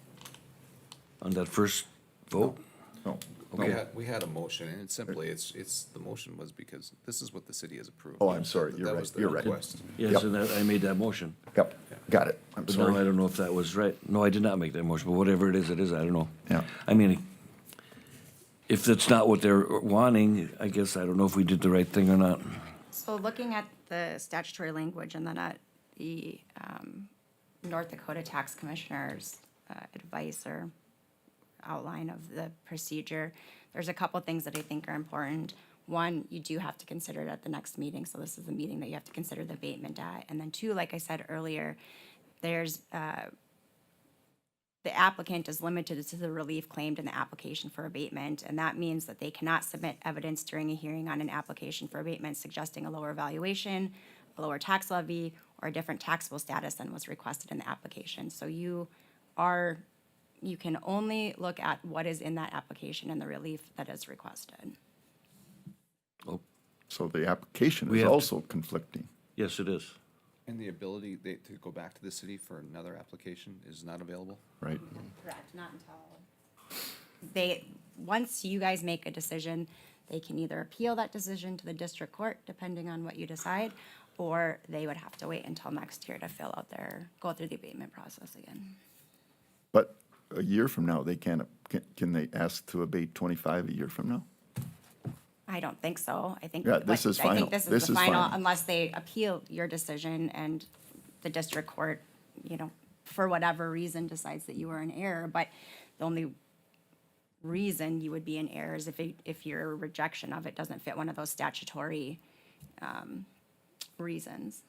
on that first vote? No. Okay. We had a motion, and it's simply, the motion was because this is what the city has approved. Oh, I'm sorry, you're That right, was the you're right. request. Yes, Yep. and I made that motion. Yep, got it. I'm But now I sorry. don't know if that was right. No, I did not make that motion, but whatever it is, I don't know. Yeah. I mean, if that's not what they're wanting, I guess I don't know if we did the right thing or not. So looking at the statutory language and then at the North Dakota Tax Commissioner's advice or outline of the procedure, there's a couple things that I think are important. One, you do have to consider it at the next meeting, so this is the meeting that you have to consider the abatement at. And then two, like I said earlier, there's the applicant is limited to the relief claimed in the application for abatement, and that means that they cannot submit evidence during a hearing on an application for abatement suggesting a lower valuation, a lower tax levy, or a different taxable status than was requested in the application. So you can only look at what is in that application and the relief that is requested. So the application We is have to- also conflicting. Yes, it is. And the ability to go back to the city for another application is not available? Right. Correct, not until once you guys make a decision, they can either appeal that decision to the district court, depending on what you decide, or they would have to wait until next year to go through the abatement process again. But a year from now, they can they ask to abate 25 a year from now? I don't think so. I think. Yeah, this is I final. think this This is the is final, final. unless they appeal your decision and the district court, for whatever reason decides that you were in error. But the only reason you would be in error is if your rejection of it doesn't fit one of those statutory reasons.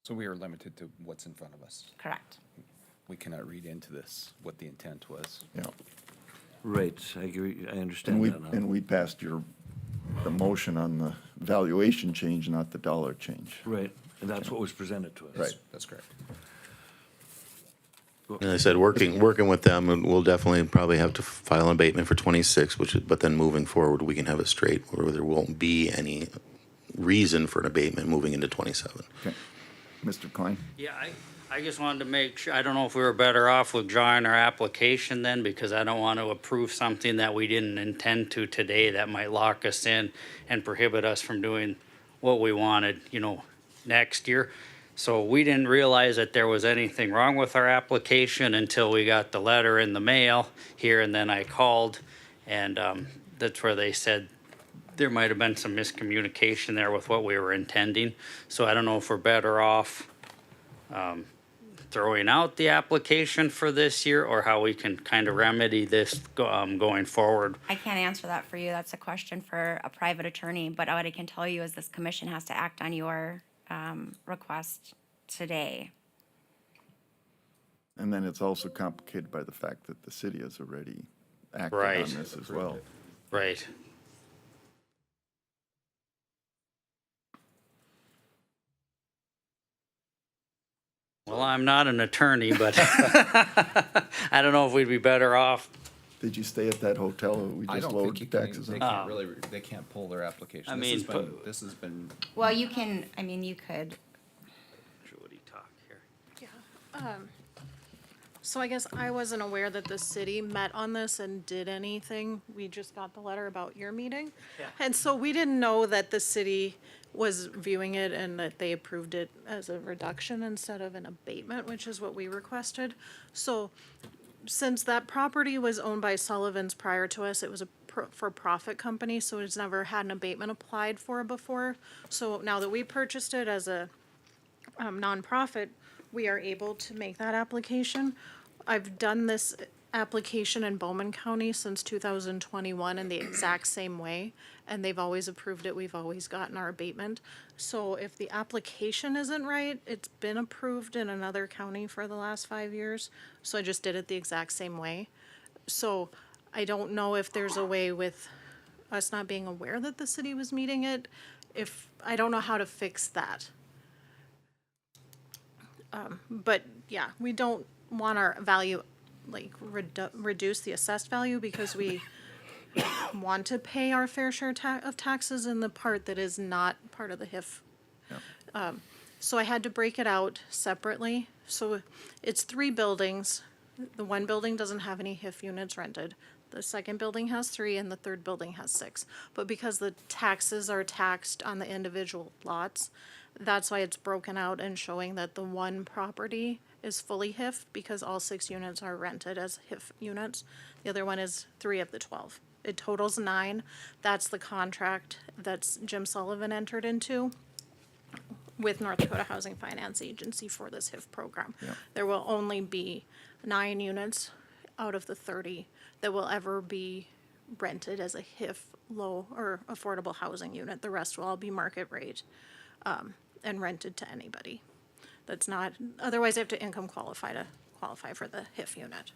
So we are limited to what's in front of us. Correct. We cannot read into this what the intent was. Yeah. Right, I agree, I And understand we, that now. and we passed the motion on the valuation change, not the dollar change. Right, and that's what was presented to us. Right. That's correct. And I said, working with them, and we'll definitely probably have to file an abatement for 26, but then moving forward, we can have it straight, where there won't be any reason for an abatement moving into 27. Okay. Mr. Klein? Yeah, I just wanted to make sure, I don't know if we were better off withdrawing our application then, because I don't want to approve something that we didn't intend to today that might lock us in and prohibit us from doing what we wanted, next year. So we didn't realize that there was anything wrong with our application until we got the letter in the mail here, and then I called, and that's where they said there might have been some miscommunication there with what we were intending. So I don't know if we're better off throwing out the application for this year or how we can kind of remedy this going forward. I can't answer that for you. That's a question for a private attorney. But what I can tell you is this commission has to act on your request today. And then it's also complicated by the fact that the city has already acted Right. on this as well. Right. Well, I'm not an attorney, but I don't know if we'd be better off. Did you stay at that hotel that we I just don't think lowered you the can, taxes they on? can't really, they can't pull their application. I This mean, has been- This has been, Well, you can, I mean, you could. So I guess I wasn't aware that the city met on this and did anything. We just got the letter about your meeting. And so we didn't know that the city was viewing it and that they approved it as a reduction instead of an abatement, which is what we requested. So since that property was owned by Sullivan's prior to us, it was a for-profit company, so it's never had an abatement applied for before. So now that we purchased it as a nonprofit, we are able to make that application. I've done this application in Bowman County since 2021 in the exact same way, and they've always approved it. We've always gotten our abatement. So if the application isn't right, it's been approved in another county for the last 5 years. So I just did it the exact same way. So I don't know if there's a way with us not being aware that the city was meeting it. I don't know how to fix that. But yeah, we don't want our value, like, reduce the assessed value because we want to pay our fair share of taxes in the part that is not part of the HIF. So I had to break it out separately. So it's 3 buildings. The one building doesn't have any HIF units rented. The second building has 3 and the third building has 6. But because the taxes are taxed on the individual lots, that's why it's broken out and showing that the one property is fully HIF because all 6 units are rented as HIF units. The other one is 3 of the 12. It totals 9. That's the contract that's Jim Sullivan entered into with North Dakota Housing Finance Agency for this HIF program. There will only be 9 units out of the 30 that will ever be rented as a HIF low or affordable housing unit. The rest will all be market rate and rented to anybody. That's not, otherwise they have to income qualify to qualify for the HIF unit.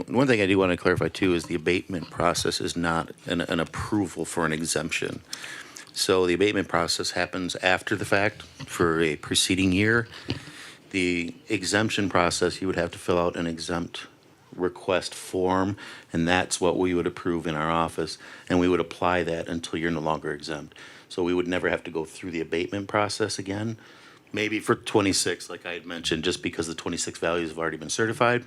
One thing I do want to clarify too is the abatement process is not an approval for an exemption. So the abatement process happens after the fact for a preceding year. The exemption process, you would have to fill out an exempt request form, and that's what we would approve in our office, and we would apply that until you're no longer exempt. So we would never have to go through the abatement process again. Maybe for 26, like I had mentioned, just because the 26 values have already been certified.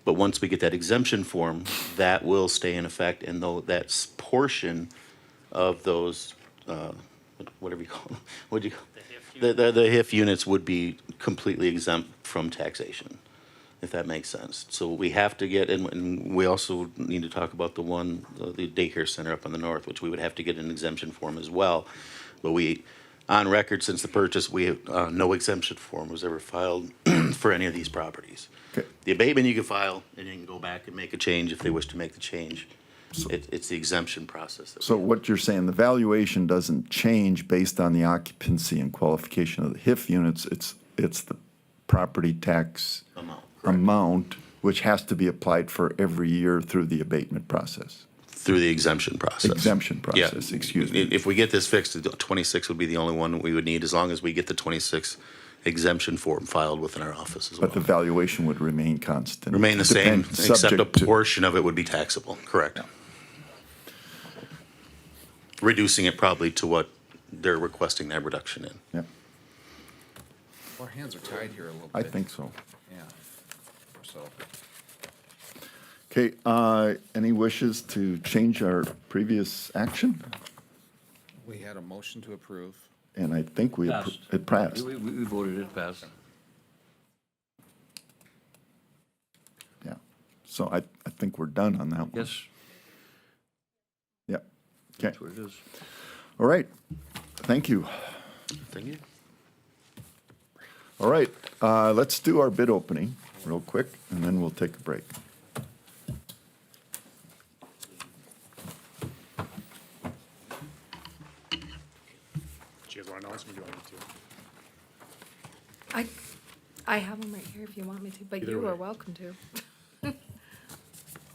But once we get that exemption form, that will stay in effect, and though that portion of those, whatever you call them, what do you call the HIF units would be completely exempt from taxation, if that makes sense. So we have to get, and we also need to talk about the one, the daycare center up on the north, which we would have to get an exemption form as well. But we, on record since the purchase, we have, no exemption form was ever filed for any of these properties. Okay. The abatement you can file, and you can go back and make a change if they wish to make the change. It's the exemption process. So what you're saying, the valuation doesn't change based on the occupancy and qualification of the HIF units, it's the property tax amount, which has to be applied for every year through the abatement process. Through the exemption process. Exemption process, excuse me. If we get this fixed, 26 would be the only one we would need, as long as we get the 26 exemption form filed within our office as well. But the valuation would remain constant. Remain the same, except a subject to- portion of it would be taxable, correct? Reducing it probably to what they're requesting that reduction in. Yep, our hands are tied here a little bit. I think so. Yeah. So, Okay, any wishes to change our previous action? we had a motion to approve. And I think Passed. it passed. We voted it passed. Yeah, so I think we're done on that one. Yes, Yep, okay, that's what it is. all right, thank you. Thank you. All right, let's do our bid opening real quick, and then we'll take a break. Do you guys want to announce them or do you want me to? I have them right here if you want me to, but Either you way. are welcome to. Do you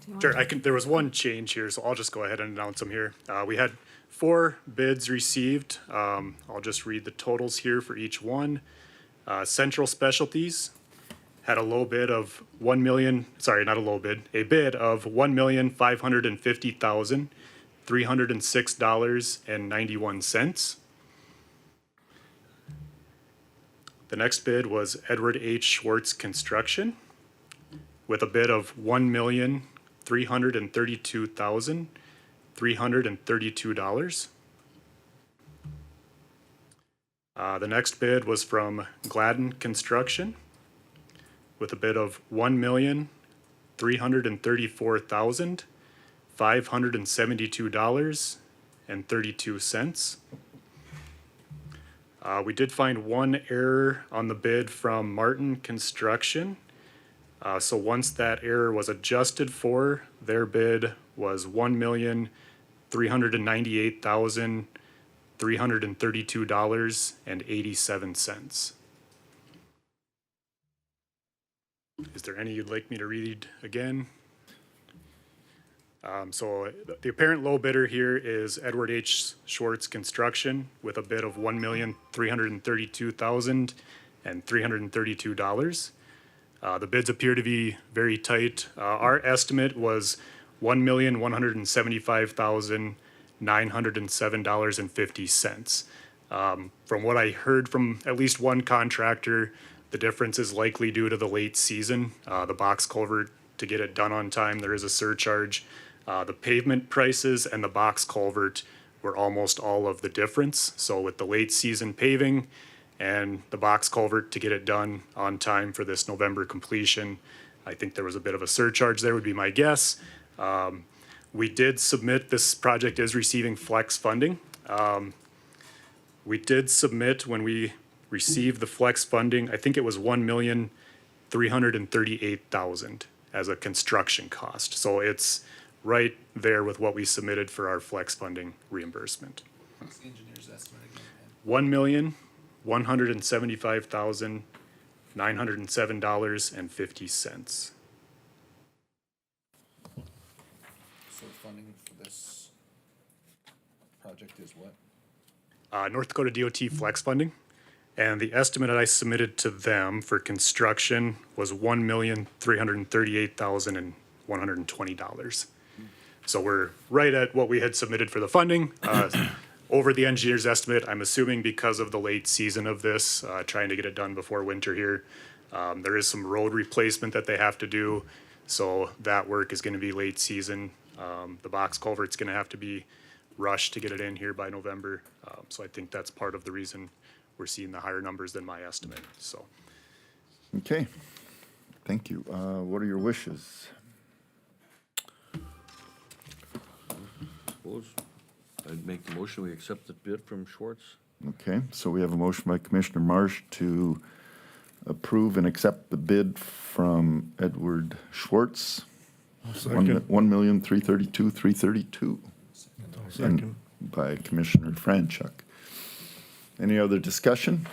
want Sure, to? I can, there was one change here, so I'll just go ahead and announce them here. We had 4 bids received. I'll just read the totals here for each one. Central Specialties had a low bid of a bid of $1,550,306.91. The next bid was Edward H. Schwartz Construction with a bid of $1,332,332. The next bid was from Gladden Construction with a bid of $1,334,572.32. We did find one error on the bid from Martin Construction. So once that error was adjusted for, their bid was $1,398,332.87. Is there any you'd like me to read again? So the apparent low bidder here is Edward H. Schwartz Construction with a bid of $1,332,332. The bids appear to be very tight. Our estimate was $1,175,907.50. From what I heard from at least one contractor, the difference is likely due to the late season. The box culvert, to get it done on time, there is a surcharge. The pavement prices and the box culvert were almost all of the difference. So with the late season paving and the box culvert to get it done on time for this November completion, I think there was a bit of a surcharge there, would be my guess. We did submit, this project is receiving flex funding. We did submit when we received the flex funding, I think it was $1,338,000 as a construction cost. So it's right there with what we submitted for our flex funding reimbursement. What's the engineer's estimate again? $1,175,907.50. So funding for this project is what? North Dakota DOT flex funding. And the estimate that I submitted to them for construction was $1,338,120. So we're right at what we had submitted for the funding, over the engineer's estimate. I'm assuming because of the late season of this, trying to get it done before winter here. There is some road replacement that they have to do, so that work is gonna be late season. The box culvert's gonna have to be rushed to get it in here by November. So I think that's part of the reason we're seeing the higher numbers than my estimate, so. Okay, thank you. What are your wishes? Suppose I'd make the motion, we accept the bid from Schwartz. Okay, so we have a motion by Commissioner Marsh to approve and accept the bid from Edward Schwartz. Second. $1,332,332. Second. By Commissioner Franchuk. Any other discussion?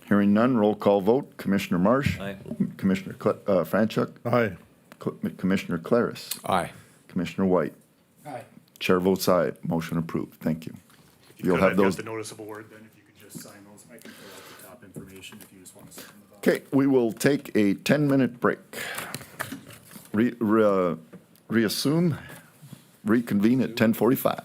Hearing none, roll call vote. Commissioner Marsh? Aye. Commissioner Franchuk? Aye. Commissioner Claris? Aye. Commissioner White? Aye. Chair votes aye. Motion approved. Thank you. You'll Could have I've got those. the notice of award then, if you could just sign those, I can fill out the top information if you just want to sign them. Okay, we will take a 10-minute break. Reassume, reconvene at 10:45.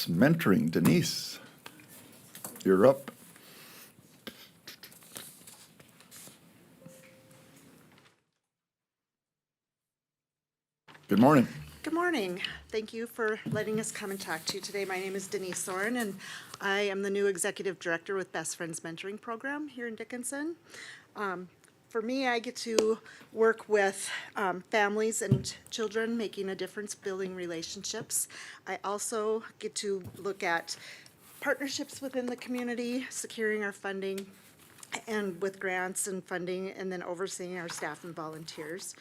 Grants Mentoring. Denise, you're up. Good morning. Good morning. Thank you for letting us come and talk to you today. My name is Denise Soren, and I am the new Executive Director with Best Friends Mentoring Program here in Dickinson. For me, I get to work with families and children, making a difference, building relationships. I also get to look at partnerships within the community, securing our funding, and with grants and funding, and then overseeing our staff and volunteers.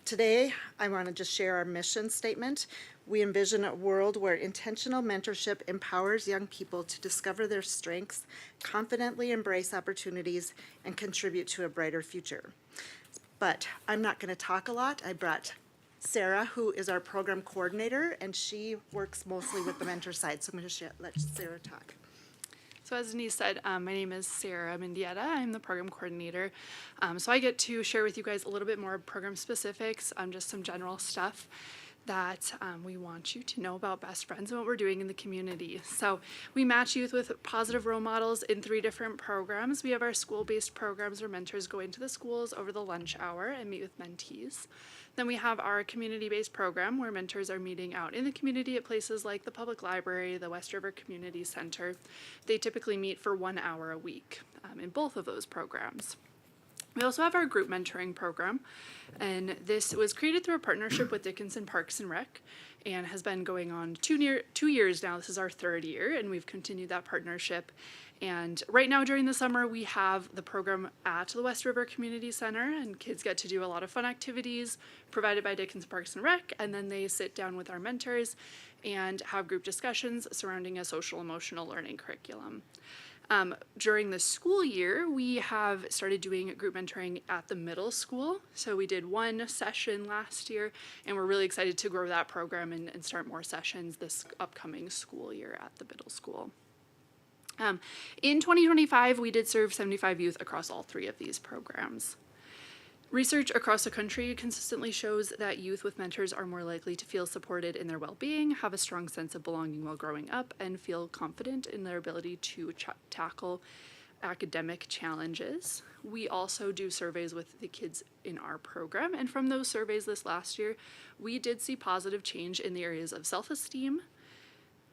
Today, I want to just share our mission statement. We envision a world where intentional mentorship empowers young people to discover their strengths, confidently embrace opportunities, and contribute to a brighter future. But I'm not going to talk a lot. I brought Sarah, who is our program coordinator, and she works mostly with the mentor side. So I'm going to let Sarah talk. So as Denise said, my name is Sarah Mendieta. I'm the program coordinator. So I get to share with you guys a little bit more program specifics, just some general stuff that we want you to know about Best Friends and what we're doing in the community. So we match youth with positive role models in 3 different programs. We have our school-based programs where mentors go into the schools over the lunch hour and meet with mentees. Then we have our community-based program where mentors are meeting out in the community at places like the public library, the West River Community Center. They typically meet for 1 hour a week in both of those programs. We also have our group mentoring program, and this was created through a partnership with Dickinson Parks and Rec and has been going on 2 years now. This is our 3rd year, and we've continued that partnership. And right now during the summer, we have the program at the West River Community Center, and kids get to do a lot of fun activities provided by Dickinson Parks and Rec, and then they sit down with our mentors and have group discussions surrounding a social emotional learning curriculum. During the school year, we have started doing group mentoring at the middle school. So we did 1 session last year, and we're really excited to grow that program and start more sessions this upcoming school year at the middle school. In 2025, we did serve 75 youth across all 3 of these programs. Research across the country consistently shows that youth with mentors are more likely to feel supported in their well-being, have a strong sense of belonging while growing up, and feel confident in their ability to tackle academic challenges. We also do surveys with the kids in our program, and from those surveys this last year, we did see positive change in the areas of self-esteem,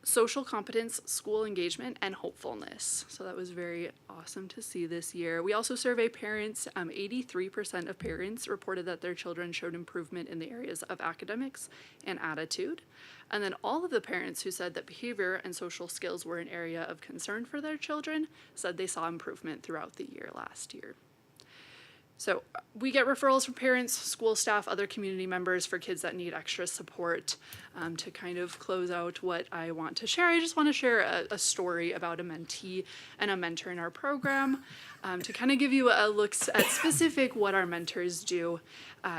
social competence, school engagement, and hopefulness. So that was very awesome to see this year. We also survey parents. 83% of parents reported that their children showed improvement in the areas of academics and attitude. And then all of the parents who said that behavior and social skills were an area of concern for their children said they saw improvement throughout the year last year. So we get referrals from parents, school staff, other community members for kids that need extra support. To kind of close out what I want to share, I just want to share a story about a mentee and a mentor in our program to kind of give you a look at specific what our mentors do.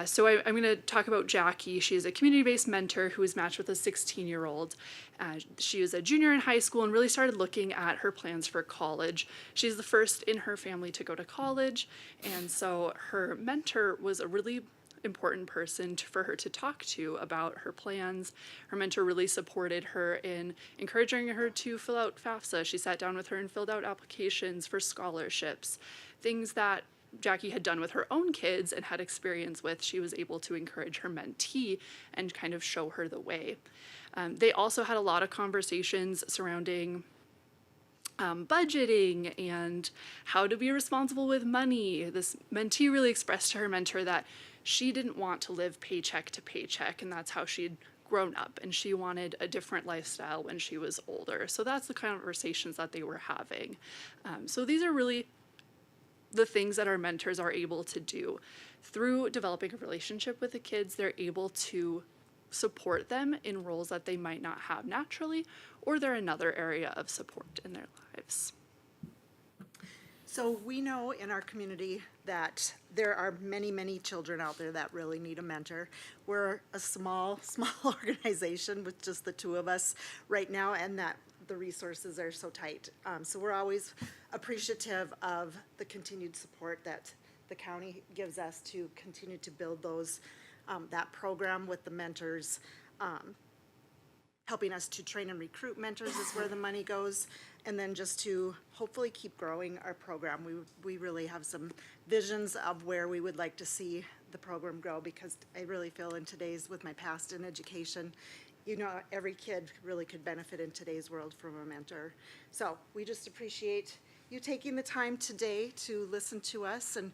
So I'm going to talk about Jackie. She is a community-based mentor who was matched with a 16-year-old. She was a junior in high school and really started looking at her plans for college. She's the first in her family to go to college, and so her mentor was a really important person for her to talk to about her plans. Her mentor really supported her in encouraging her to fill out FAFSA. She sat down with her and filled out applications for scholarships, things that Jackie had done with her own kids and had experience with. She was able to encourage her mentee and kind of show her the way. They also had a lot of conversations surrounding budgeting and how to be responsible with money. This mentee really expressed to her mentor that she didn't want to live paycheck to paycheck, and that's how she'd grown up, and she wanted a different lifestyle when she was older. So that's the conversations that they were having. So these are really the things that our mentors are able to do. Through developing a relationship with the kids, they're able to support them in roles that they might not have naturally, or they're another area of support in their lives. So we know in our community that there are many, many children out there that really need a mentor. We're a small organization with just the 2 of us right now, and that the resources are so tight. So we're always appreciative of the continued support that the county gives us to continue to build those, that program with the mentors, helping us to train and recruit mentors is where the money goes. And then just to hopefully keep growing our program. We really have some visions of where we would like to see the program grow, because I really feel in today's, with my past in education, you know, every kid really could benefit in today's world from a mentor. So we just appreciate you taking the time today to listen to us, and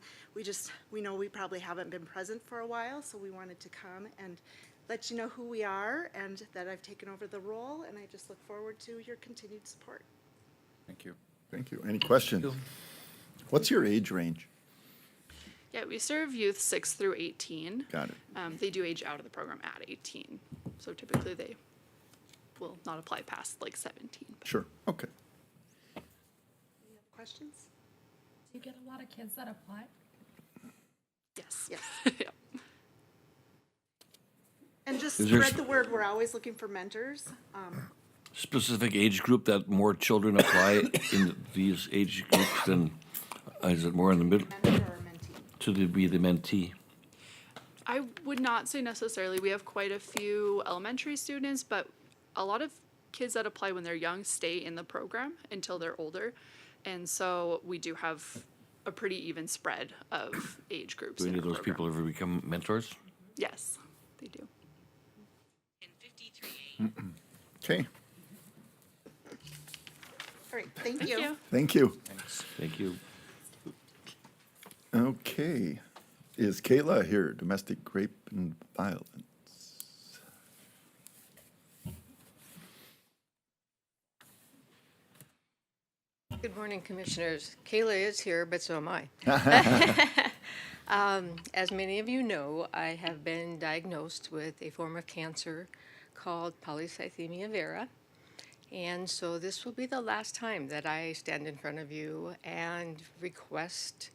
we know we probably haven't been present for a while, so we wanted to come and let you know who we are and that I've taken over the role, and I just look forward to your continued support. Thank you. Thank you. Any questions? What's your age range? Yeah, we serve youth 6 through 18. Got it. They do age out of the program at 18, so typically they will not apply past like 17. Sure, okay. Questions? Do you get a lot of kids that apply? Yes. Yes. And just Is there spread the word, we're always looking for mentors. Specific age group that more children apply in these age groups than, is it more in the middle? To be the mentee? I would not say necessarily. We have quite a few elementary students, but a lot of kids that apply when they're young stay in the program until they're older. And so we do have a pretty even spread of age groups. Do any in of our those program. people ever become mentors? Yes, they do. Okay, All right, thank you. thank you. Thank you. Okay, is Kayla here, domestic rape and violence? Good morning, Commissioners. Kayla is here, but so am I. As many of you know, I have been diagnosed with a form of cancer called polycythemia vera. And so this will be the last time that I stand in front of you and request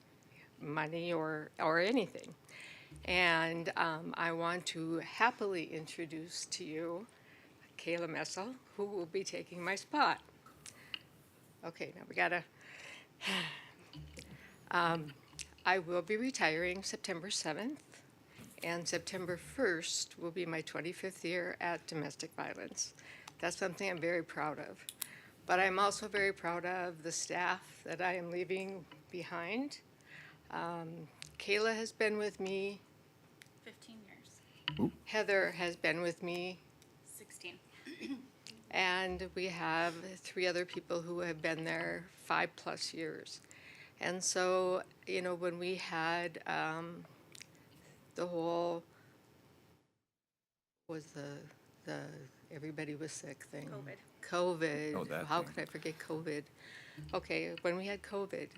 money or anything. And I want to happily introduce to you Kayla Messel, who will be taking my spot. Okay, now we gotta, I will be retiring September 7th, and September 1st will be my 25th year at domestic violence. That's something I'm very proud of. But I'm also very proud of the staff that I am leaving behind. Kayla has been with me. 15 years. Heather has been with me. 16. And we have 3 other people who have been there 5+ years. And so, you know, when we had the whole, was the everybody was sick thing. COVID. Oh, that How thing. could I forget COVID? Okay, when we had COVID,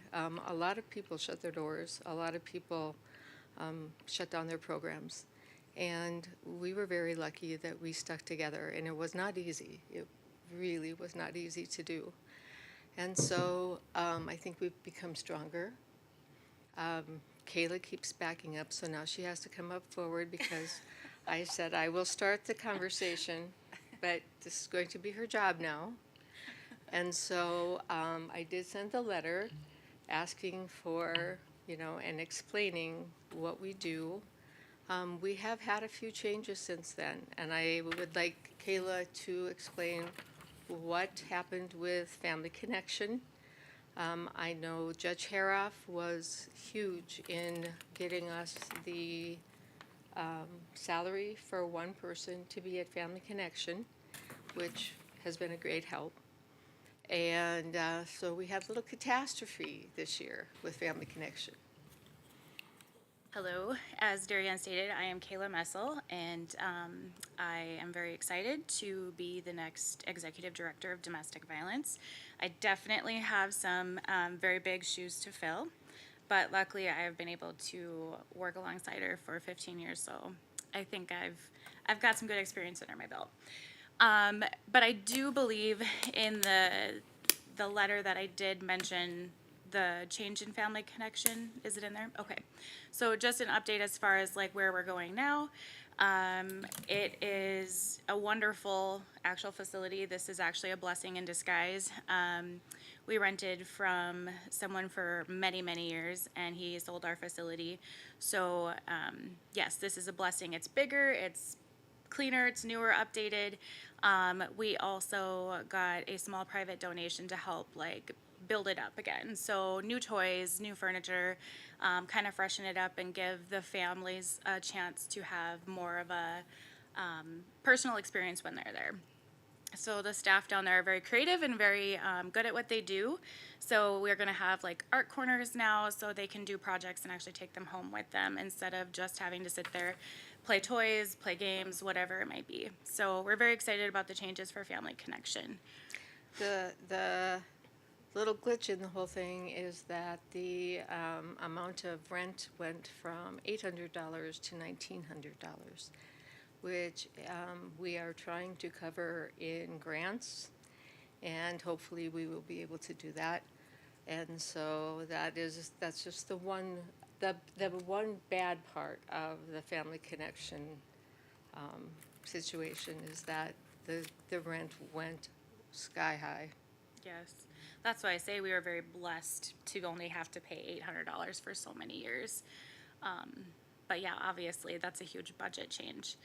a lot of people shut their doors. A lot of people shut down their programs. And we were very lucky that we stuck together, and it was not easy. It really was not easy to do. And so I think we've become stronger. Kayla keeps backing up, so now she has to come up forward because I said I will start the conversation, but this is going to be her job now. And so I did send the letter asking for, you know, and explaining what we do. We have had a few changes since then, and I would like Kayla to explain what happened with Family Connection. I know Judge Haroff was huge in getting us the salary for one person to be at Family Connection, which has been a great help. And so we had a little catastrophe this year with Family Connection. Hello, as Darianne stated, I am Kayla Messel, and I am very excited to be the next Executive Director of Domestic Violence. I definitely have some very big shoes to fill, but luckily I have been able to work alongside her for 15 years, so I think I've got some good experience under my belt. But I do believe in the letter that I did mention the change in Family Connection. Is it in there? Okay. So just an update as far as like where we're going now. It is a wonderful actual facility. This is actually a blessing in disguise. We rented from someone for many, many years, and he sold our facility. So yes, this is a blessing. It's bigger, it's cleaner, it's newer, updated. We also got a small private donation to help like build it up again. So new toys, new furniture, kind of freshen it up and give the families a chance to have more of a personal experience when they're there. So the staff down there are very creative and very good at what they do. So we're going to have like art corners now so they can do projects and actually take them home with them instead of just having to sit there, play toys, play games, whatever it might be. So we're very excited about the changes for Family Connection. The little glitch in the whole thing is that the amount of rent went from $800 to $1,900, which we are trying to cover in grants, and hopefully we will be able to do that. And so that's just the one bad part of the Family Connection situation is that the rent went sky high. Yes, that's why I say we were very blessed to only have to pay $800 for so many years. But yeah, obviously that's a huge budget change.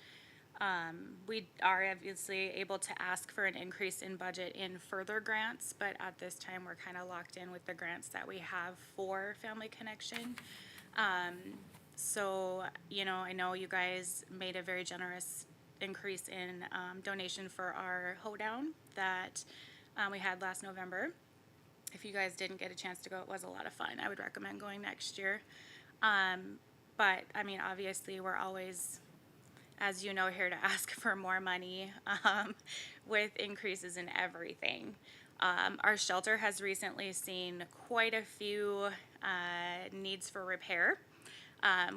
We are obviously able to ask for an increase in budget in further grants, but at this time we're kind of locked in with the grants that we have for Family Connection. So, you know, I know you guys made a very generous increase in donation for our hoedown that we had last November. If you guys didn't get a chance to go, it was a lot of fun. I would recommend going next year. But I mean, obviously we're always, as you know, here to ask for more money with increases in everything. Our shelter has recently seen quite a few needs for repair.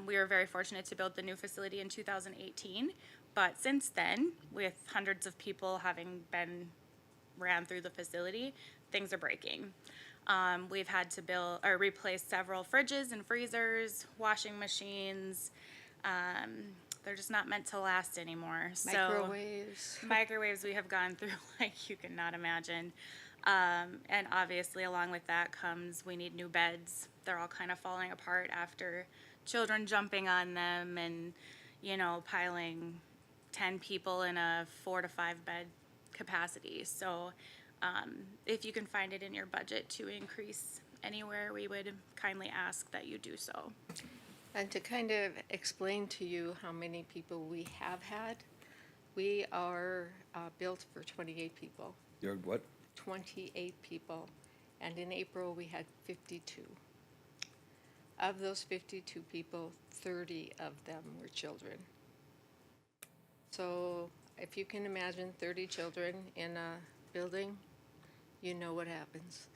We were very fortunate to build the new facility in 2018, but since then, with hundreds of people having been ran through the facility, things are breaking. We've had to build or replace several fridges and freezers, washing machines. They're just not meant to last anymore. Microwaves we have gone through like you cannot imagine. And obviously along with that comes we need new beds. They're all kind of falling apart after children jumping on them and, you know, piling 10 people in a 4 to 5 bed capacity. So if you can find it in your budget to increase anywhere, we would kindly ask that you do so. And to kind of explain to you how many people we have had, we are built for 28 people. You're what? 28 people. And in April, we had 52. Of those 52 people, 30 of them were children. So if you can imagine 30 children in a building, you know what happens.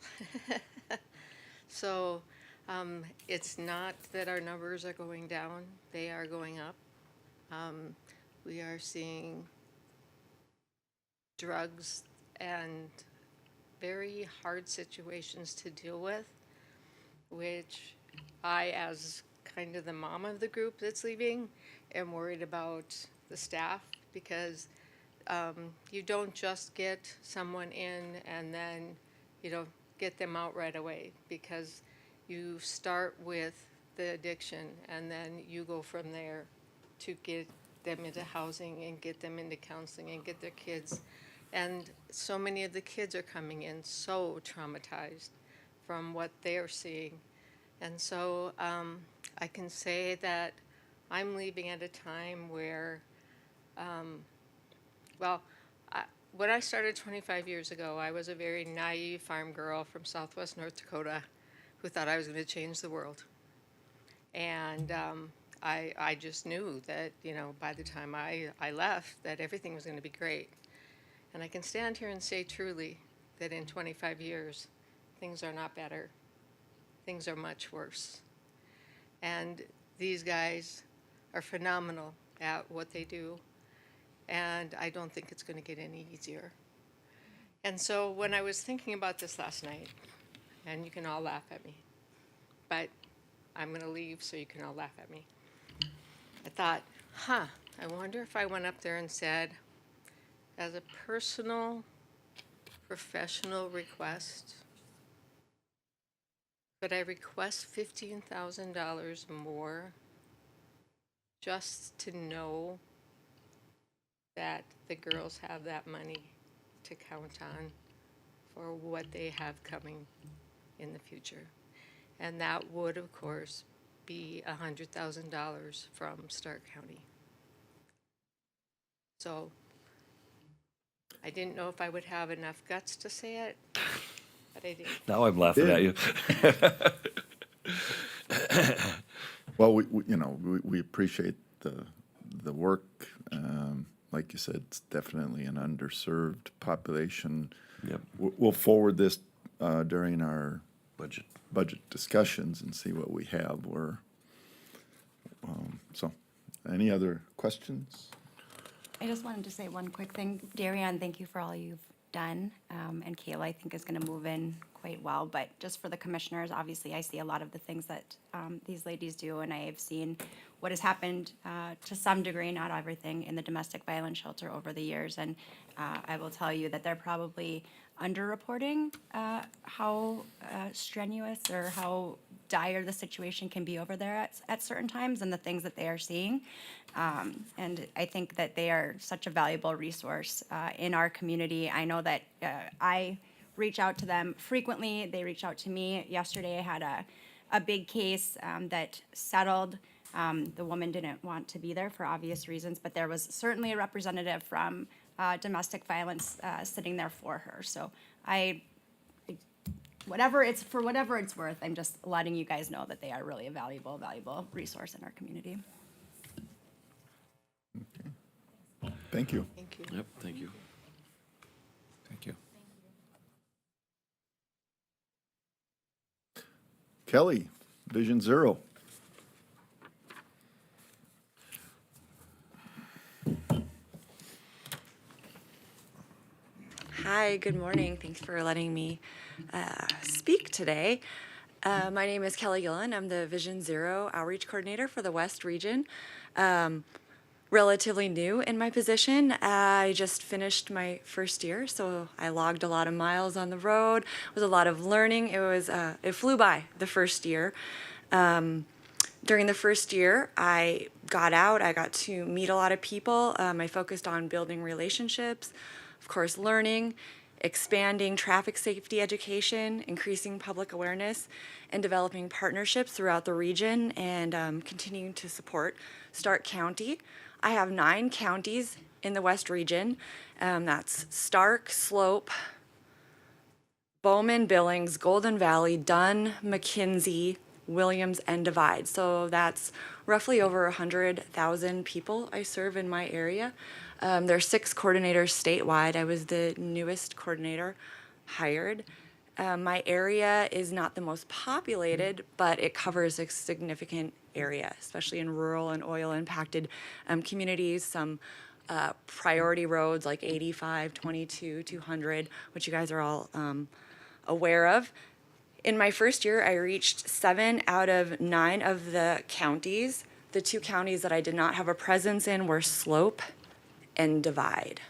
So it's not that our numbers are going down, they are going up. We are seeing drugs and very hard situations to deal with, which I, as kind of the mom of the group that's leaving, am worried about the staff because you don't just get someone in and then, you know, get them out right away, because you start with the addiction and then you go from there to get them into housing and get them into counseling and get their kids. And so many of the kids are coming in so traumatized from what they're seeing. And so I can say that I'm leaving at a time where, when I started 25 years ago, I was a very naive farm girl from Southwest North Dakota who thought I was going to change the world. And I just knew that, you know, by the time I left, that everything was going to be great. And I can stand here and say truly that in 25 years, things are not better. Things are much worse. And these guys are phenomenal at what they do. And I don't think it's going to get any easier. And so when I was thinking about this last night, and you can all laugh at me, but I'm going to leave so you can all laugh at me. I thought, I wonder if I went up there and said, as a personal, professional request, could I request $15,000 more just to know that the girls have that money to count on for what they have coming in the future. And that would, of course, be $100,000 from Stark County. So I didn't know if I would have enough guts to say it, but I didn't. Now I'm laughing at you. Well, we appreciate the work. Like you said, it's definitely an underserved population. Yep. We'll forward this during our Budget. discussions and see what we have. So, any other questions? I just wanted to say one quick thing. Darian, thank you for all you've done. And Kayla, I think, is going to move in quite well. But just for the commissioners, obviously, I see a lot of the things that these ladies do, and I have seen what has happened to some degree, not everything, in the domestic violence shelter over the years. And I will tell you that they're probably underreporting how strenuous or how dire the situation can be over there at certain times and the things that they are seeing. And I think that they are such a valuable resource in our community. I know that I reach out to them frequently. They reach out to me. Yesterday I had a big case that settled. The woman didn't want to be there for obvious reasons, but there was certainly a representative from domestic violence sitting there for her. So whatever it's worth, I'm just letting you guys know that they are really a valuable resource in our community. Thank you. Thank you. Yep, thank you. Thank you. Kelly, Vision Zero. Hi, good morning. Thanks for letting me speak today. My name is Kelly Gillen. I'm the Vision Zero Outreach Coordinator for the West Region. Relatively new in my position. I just finished my first year, so I logged a lot of miles on the road. It was a lot of learning. It flew by the first year. During the first year, I got out. I got to meet a lot of people. I focused on building relationships, of course, learning, expanding traffic safety education, increasing public awareness, and developing partnerships throughout the region, and continuing to support Stark County. I have 9 counties in the West Region. That's Stark, Slope, Bowman, Billings, Golden Valley, Dunn, McKinsey, Williams, and Divide. So that's roughly over 100,000 people I serve in my area. There are 6 coordinators statewide. I was the newest coordinator hired. My area is not the most populated, but it covers a significant area, especially in rural and oil-impacted communities. Some priority roads like 85, 22, 200, which you guys are all aware of. In my first year, I reached 7 out of 9 of the counties. The 2 counties that I did not have a presence in were Slope and Divide.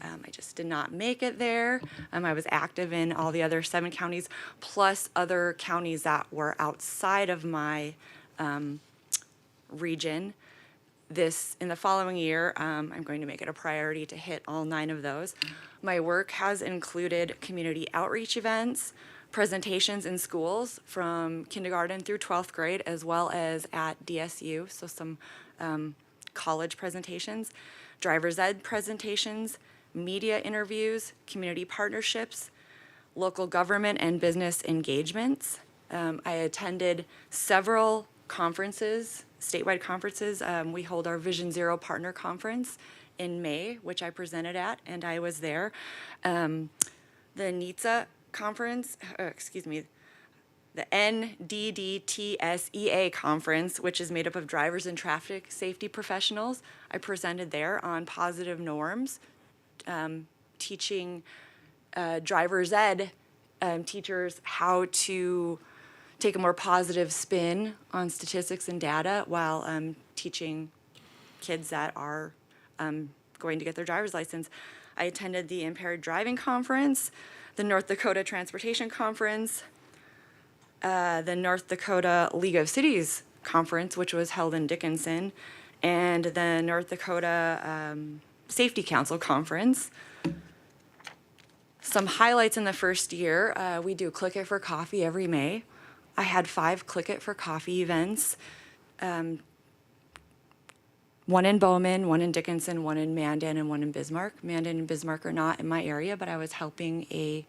I just did not make it there. I was active in all the other 7 counties, plus other counties that were outside of my region. In the following year, I'm going to make it a priority to hit all 9 of those. My work has included community outreach events, presentations in schools from kindergarten through 12th grade, as well as at DSU, so some college presentations, driver's ed presentations, media interviews, community partnerships, local government and business engagements. I attended several conferences, statewide conferences. We hold our Vision Zero Partner Conference in May, which I presented at, and I was there. The NHTSA conference, the NDDTSEA conference, which is made up of drivers and traffic safety professionals. I presented there on positive norms, teaching driver's ed teachers how to take a more positive spin on statistics and data while teaching kids that are going to get their driver's license. I attended the Impaired Driving Conference, the North Dakota Transportation Conference, the North Dakota League of Cities Conference, which was held in Dickinson, and the North Dakota Safety Council Conference. Some highlights in the first year, we do Click It for Coffee every May. I had 5 Click It for Coffee events. One in Bowman, one in Dickinson, one in Mandan, and one in Bismarck. Mandan and Bismarck are not in my area, but I was helping a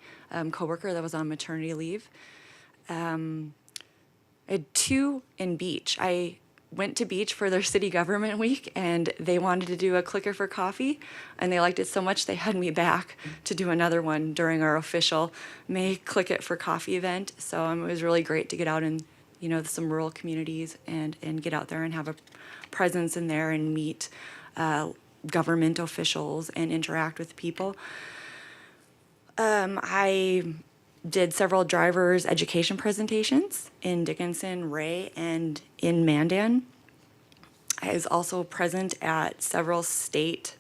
coworker that was on maternity leave. I had 2 in Beach. I went to Beach for their city government week, and they wanted to do a Clicker for Coffee, and they liked it so much they had me back to do another one during our official May Click It for Coffee event. So it was really great to get out in, some rural communities and get out there and have a presence in there and meet government officials and interact with people. I did several drivers' education presentations in Dickinson, Ray, and in Mandan. I was also present at several state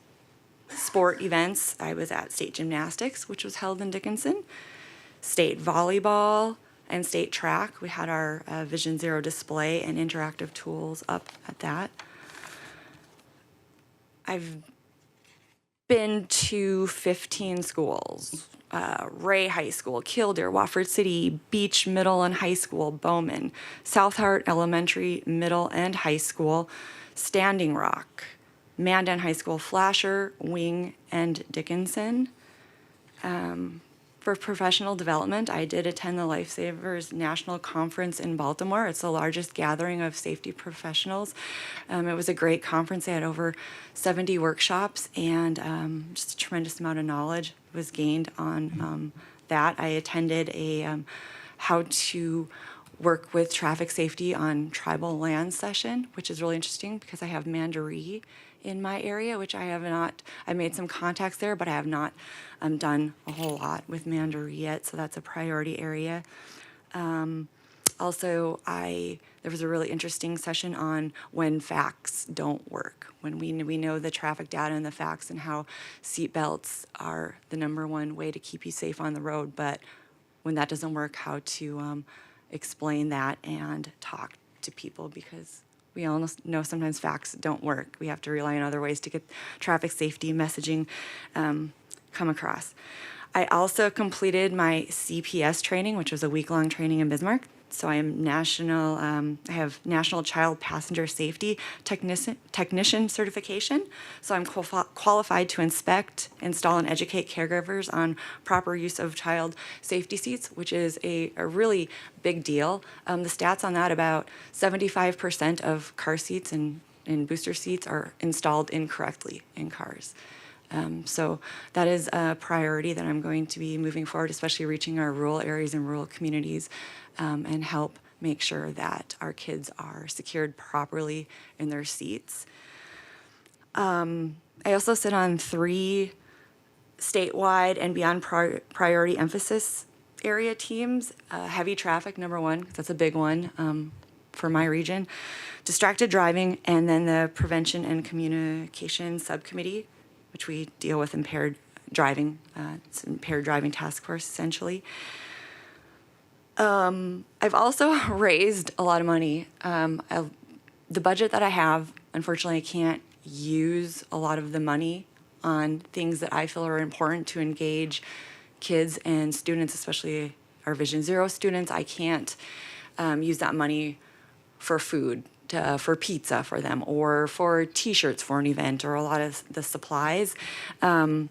sport events. I was at state gymnastics, which was held in Dickinson, state volleyball, and state track. We had our Vision Zero display and interactive tools up at that. I've been to 15 schools. Ray High School, Killdeer, Wofford City, Beach Middle and High School, Bowman, South Hart Elementary, Middle and High School, Standing Rock, Mandan High School, Flasher, Wing, and Dickinson. For professional development, I did attend the Lifesavers National Conference in Baltimore. It's the largest gathering of safety professionals. It was a great conference. They had over 70 workshops, and just a tremendous amount of knowledge was gained on that. I attended a how to work with traffic safety on tribal land session, which is really interesting because I have Mandaree in my area, which I have not. I made some contacts there, but I have not done a whole lot with Mandaree yet, so that's a priority area. Also, there was a really interesting session on when facts don't work, when we know the traffic data and the facts and how seatbelts are the #1 way to keep you safe on the road, but when that doesn't work, how to explain that and talk to people, because we all know sometimes facts don't work. We have to rely on other ways to get traffic safety messaging come across. I also completed my CPS training, which was a week-long training in Bismarck. So I am I have National Child Passenger Safety Technician certification. So I'm qualified to inspect, install, and educate caregivers on proper use of child safety seats, which is a really big deal. The stats on that, about 75% of car seats and booster seats are installed incorrectly in cars. So that is a priority that I'm going to be moving forward, especially reaching our rural areas and rural communities, and help make sure that our kids are secured properly in their seats. I also sit on 3 statewide and beyond priority emphasis area teams. Heavy traffic, #1, that's a big one for my region. Distracted driving, and then the prevention and communication subcommittee, which we deal with impaired driving. It's an impaired driving task force, essentially. I've also raised a lot of money. The budget that I have, unfortunately, I can't use a lot of the money on things that I feel are important to engage kids and students, especially our Vision Zero students. I can't use that money for food, for pizza for them, or for T-shirts for an event, or a lot of the supplies. And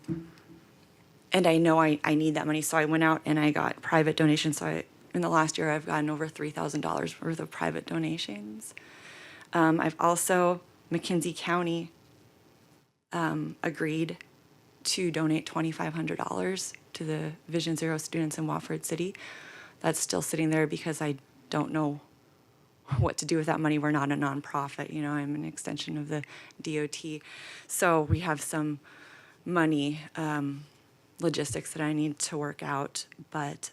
I know I need that money, so I went out and I got private donations. So in the last year, I've gotten over $3,000 worth of private donations. I've also, McKinsey County agreed to donate $2,500 to the Vision Zero students in Wofford City. That's still sitting there because I don't know what to do with that money. We're not a nonprofit, I'm an extension of the DOT. So we have some money, logistics that I need to work out, but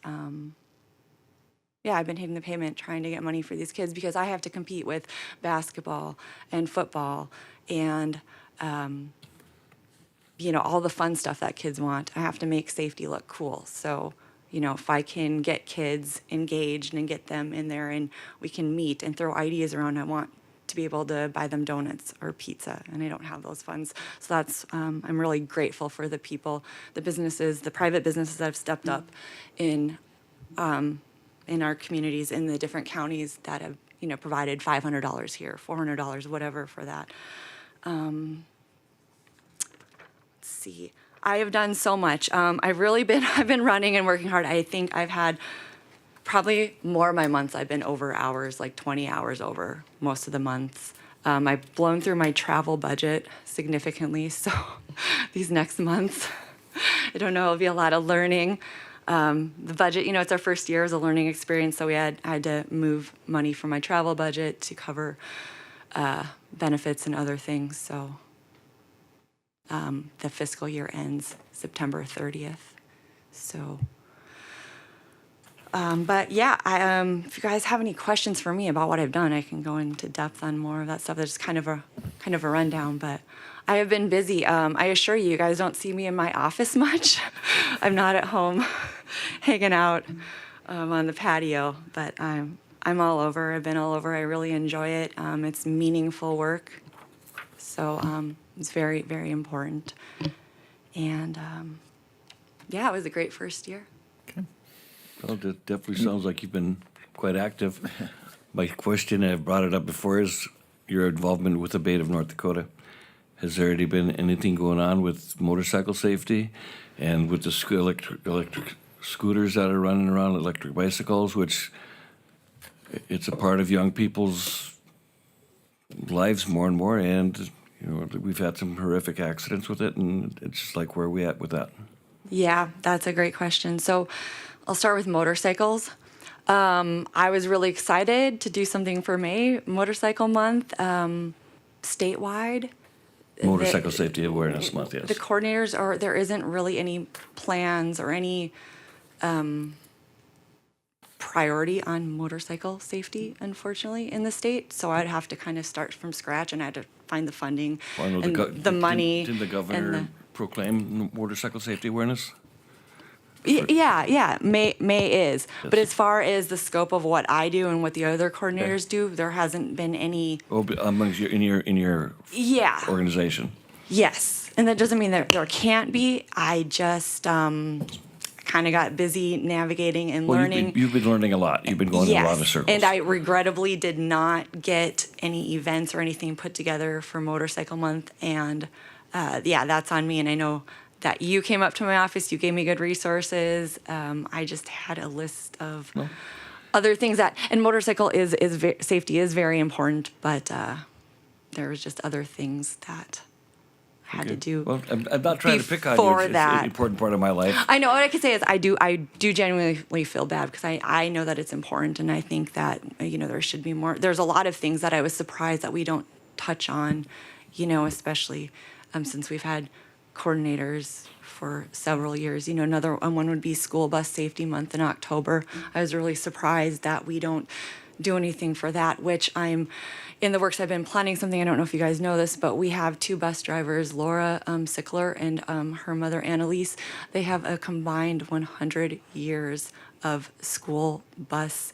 yeah, I've been hitting the pavement trying to get money for these kids because I have to compete with basketball and football and all the fun stuff that kids want. I have to make safety look cool. So if I can get kids engaged and get them in there and we can meet and throw ideas around, I want to be able to buy them donuts or pizza, and I don't have those funds. So that's, I'm really grateful for the people, the businesses, the private businesses that have stepped up in our communities, in the different counties that have, you know, provided $500 here, $400, whatever for that. Let's see. I have done so much. I've been running and working hard. I think I've had probably more of my months I've been over hours, like 20 hours over most of the months. I've blown through my travel budget significantly, so these next months, I don't know, it'll be a lot of learning. The budget, you know, it's our first year as a learning experience, so I had to move money from my travel budget to cover benefits and other things, so the fiscal year ends September 30th, so... but yeah, if you guys have any questions for me about what I've done, I can go into depth on more of that stuff. That's kind of a rundown, but I have been busy. I assure you, you guys don't see me in my office much. I'm not at home hanging out on the patio, but I'm all over. I've been all over. I really enjoy it. It's meaningful work, so it's very, very important. And yeah, it was a great first year. Well, that definitely sounds like you've been quite active. My question, I've brought it up before, is your involvement with the Bait of North Dakota. Has there already been anything going on with motorcycle safety and with the electric scooters that are running around, electric bicycles, which it's a part of young people's lives more and more, and you know, we've had some horrific accidents with it, and it's just like, where are we at with that? Yeah, that's a great question. So I'll start with motorcycles. I was really excited to do something for May Motorcycle Month, statewide. Motorcycle Safety Awareness Month, yes. The coordinators are, there isn't really any plans or any priority on motorcycle safety, unfortunately, in the state. So I'd have to kind of start from scratch, and I had to find the funding Well, I know and the money. Didn't the and governor proclaim motorcycle safety awareness? Yeah, May is. But as far as the scope of what I do and what the other coordinators do, there hasn't been any. Oh, amongst in your Yeah. organization. Yes, and that doesn't mean there can't be. I just kind of got busy navigating and Well, learning. you've been learning a lot. You've been going in a lot of circles. And I regrettably did not get any events or anything put together for Motorcycle Month, and yeah, that's on me. And I know that you came up to my office, you gave me good resources. I just had a list of other things that, and motorcycle safety is very important, but there was just other things that I had to do. Well, I'm not trying to pick on you. before It's that. an important part of my life. I know what I can say is I do genuinely feel bad because I know that it's important, and I think that, you know, there should be more. There's a lot of things that I was surprised that we don't touch on, you know, especially since we've had coordinators for several years. You know, another one would be School Bus Safety Month in October. I was really surprised that we don't do anything for that, which I'm in the works. I've been planning something. I don't know if you guys know this, but we have two bus drivers, Laura Sickler and her mother, Annalise. They have a combined 100 years of school bus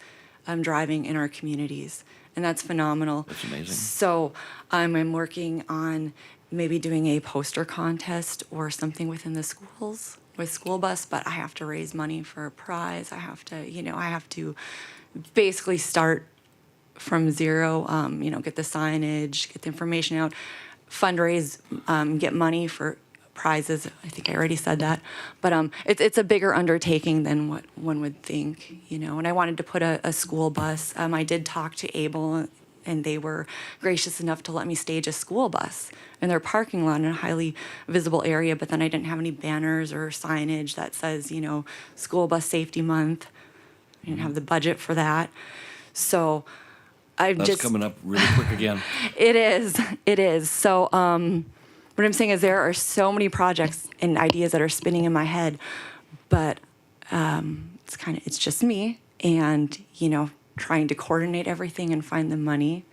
driving in our communities, and that's phenomenal. That's amazing. So I'm working on maybe doing a poster contest or something within the schools with school bus, but I have to raise money for a prize. I have to basically start from zero, you know, get the signage, get the information out, fundraise, get money for prizes. I think I already said that, but it's a bigger undertaking than what one would think, you know, and I wanted to put a school bus. I did talk to Able, and they were gracious enough to let me stage a school bus in their parking lot in a highly visible area, but then I didn't have any banners or signage that says, you know, School Bus Safety Month. I didn't have the budget for that. So That's coming up really quick again. It is. So what I'm saying is there are so many projects and ideas that are spinning in my head, but it's just me, and, you know, trying to coordinate everything and find the money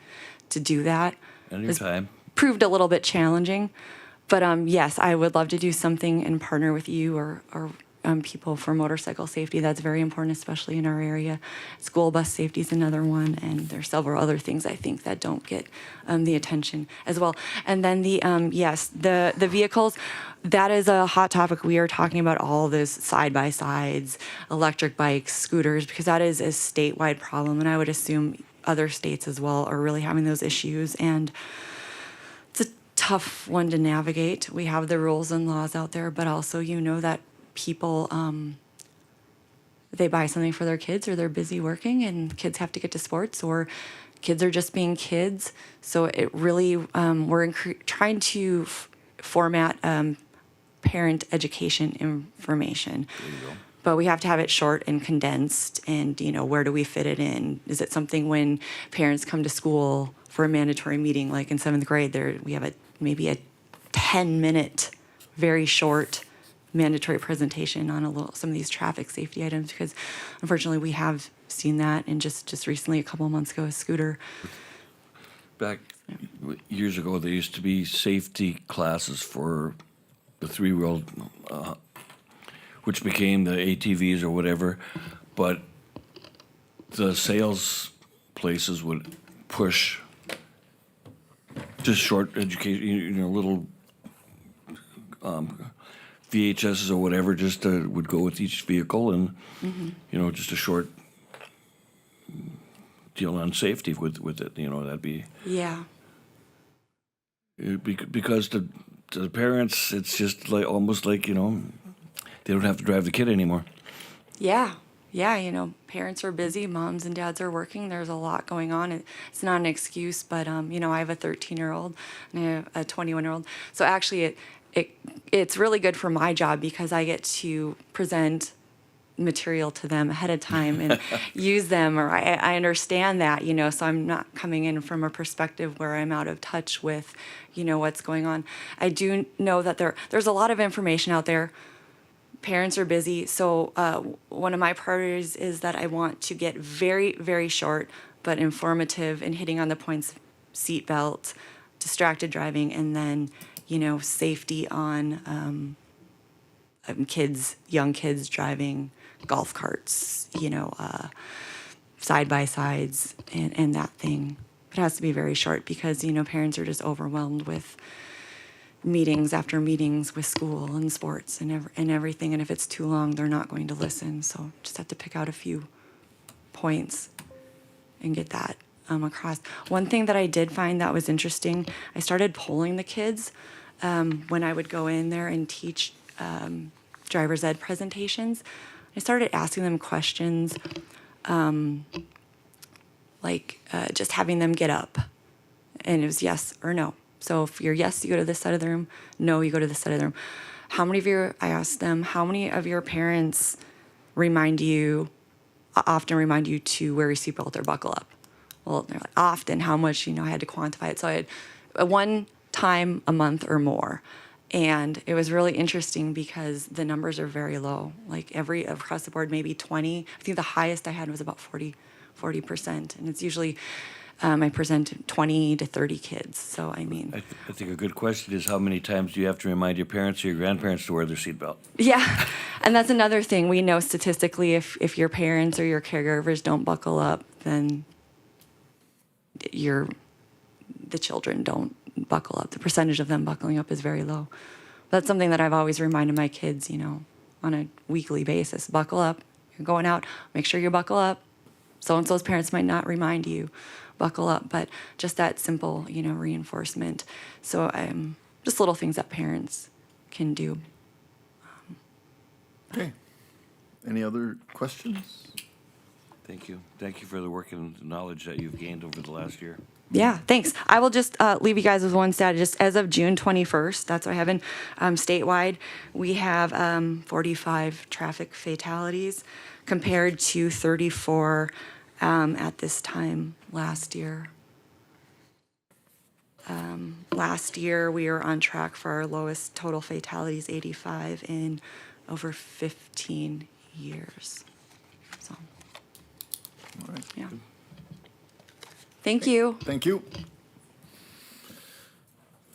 to do that. And your time. Proved a little bit challenging, but yes, I would love to do something and partner with you or people for motorcycle safety. That's very important, especially in our area. School bus safety is another one, and there's several other things I think that don't get the attention as well. And then yes, the vehicles, that is a hot topic. We are talking about all this side-by-sides, electric bikes, scooters, because that is a statewide problem, and I would assume other states as well are really having those issues. And it's a tough one to navigate. We have the rules and laws out there, but also that people, they buy something for their kids, or they're busy working and kids have to get to sports, or kids are just being kids. So it really, we're trying to format parent education information. But we have to have it short and condensed, and where do we fit it in? Is it something when parents come to school for a mandatory meeting, like in 7th grade, we have maybe a 10-minute, very short mandatory presentation on some of these traffic safety items, because unfortunately we have seen that, and just recently, a couple of months ago, a scooter. Back years ago, there used to be safety classes for the 3-wheeled, which became the ATVs or whatever, but the sales places would push just short education, little VHSs or whatever, just would go with each vehicle, and just a short deal on safety with it. That'd be because to the parents, it's just like almost like they don't have to drive the kid anymore. Yeah, parents are busy, moms and dads are working. There's a lot going on. It's not an excuse, but I have a 13-year-old and I have a 21-year-old. So actually, it's really good for my job, because I get to present material to them ahead of time and use them, or I understand that, so I'm not coming in from a perspective where I'm out of touch with, what's going on. I do know that there's a lot of information out there. Parents are busy, so one of my priorities is that I want to get very, very short but informative and hitting on the points: seatbelt, distracted driving, and then safety on young kids driving golf carts, side-by-sides and that thing. It has to be very short, because parents are just overwhelmed with meetings after meetings with school and sports and everything, and if it's too long, they're not going to listen. So just have to pick out a few points and get that across. One thing that I did find that was interesting, I started polling the kids when I would go in there and teach driver's ed presentations. I started asking them questions, like just having them get up, and it was yes or no. So if you're yes, you go to this side of the room. No, you go to this side of the room. I asked them, how many of your parents often remind you to wear your seatbelt or buckle up? Well, they're like, often. How much? I had to quantify it. So I had one time a month or more. And it was really interesting because the numbers are very low. Like across the board, maybe 20. I think the highest I had was about 40%. And it's usually, I present 20 to 30 kids. So, I think a good question is, how many times do you have to remind your parents or your grandparents to wear their seatbelt? Yeah. And that's another thing. We know statistically, if your parents or your caregivers don't buckle up, then the children don't buckle up. The percentage of them buckling up is very low. That's something that I've always reminded my kids, on a weekly basis. Buckle up. You're going out. Make sure you buckle up. So-and-so's parents might not remind you, buckle up, but just that simple, reinforcement. So just little things that parents can do. Okay. Any other questions? Thank you. Thank you for the work and knowledge that you've gained over the last year. Yeah, thanks. I will just leave you guys with one stat. Just as of June 21st, that's what I have in statewide, we have 45 traffic fatalities compared to 34 at this time last year. Last year, we were on track for our lowest total fatalities, 85, in over 15 years. So, all right. Yeah. Thank you. Thank you.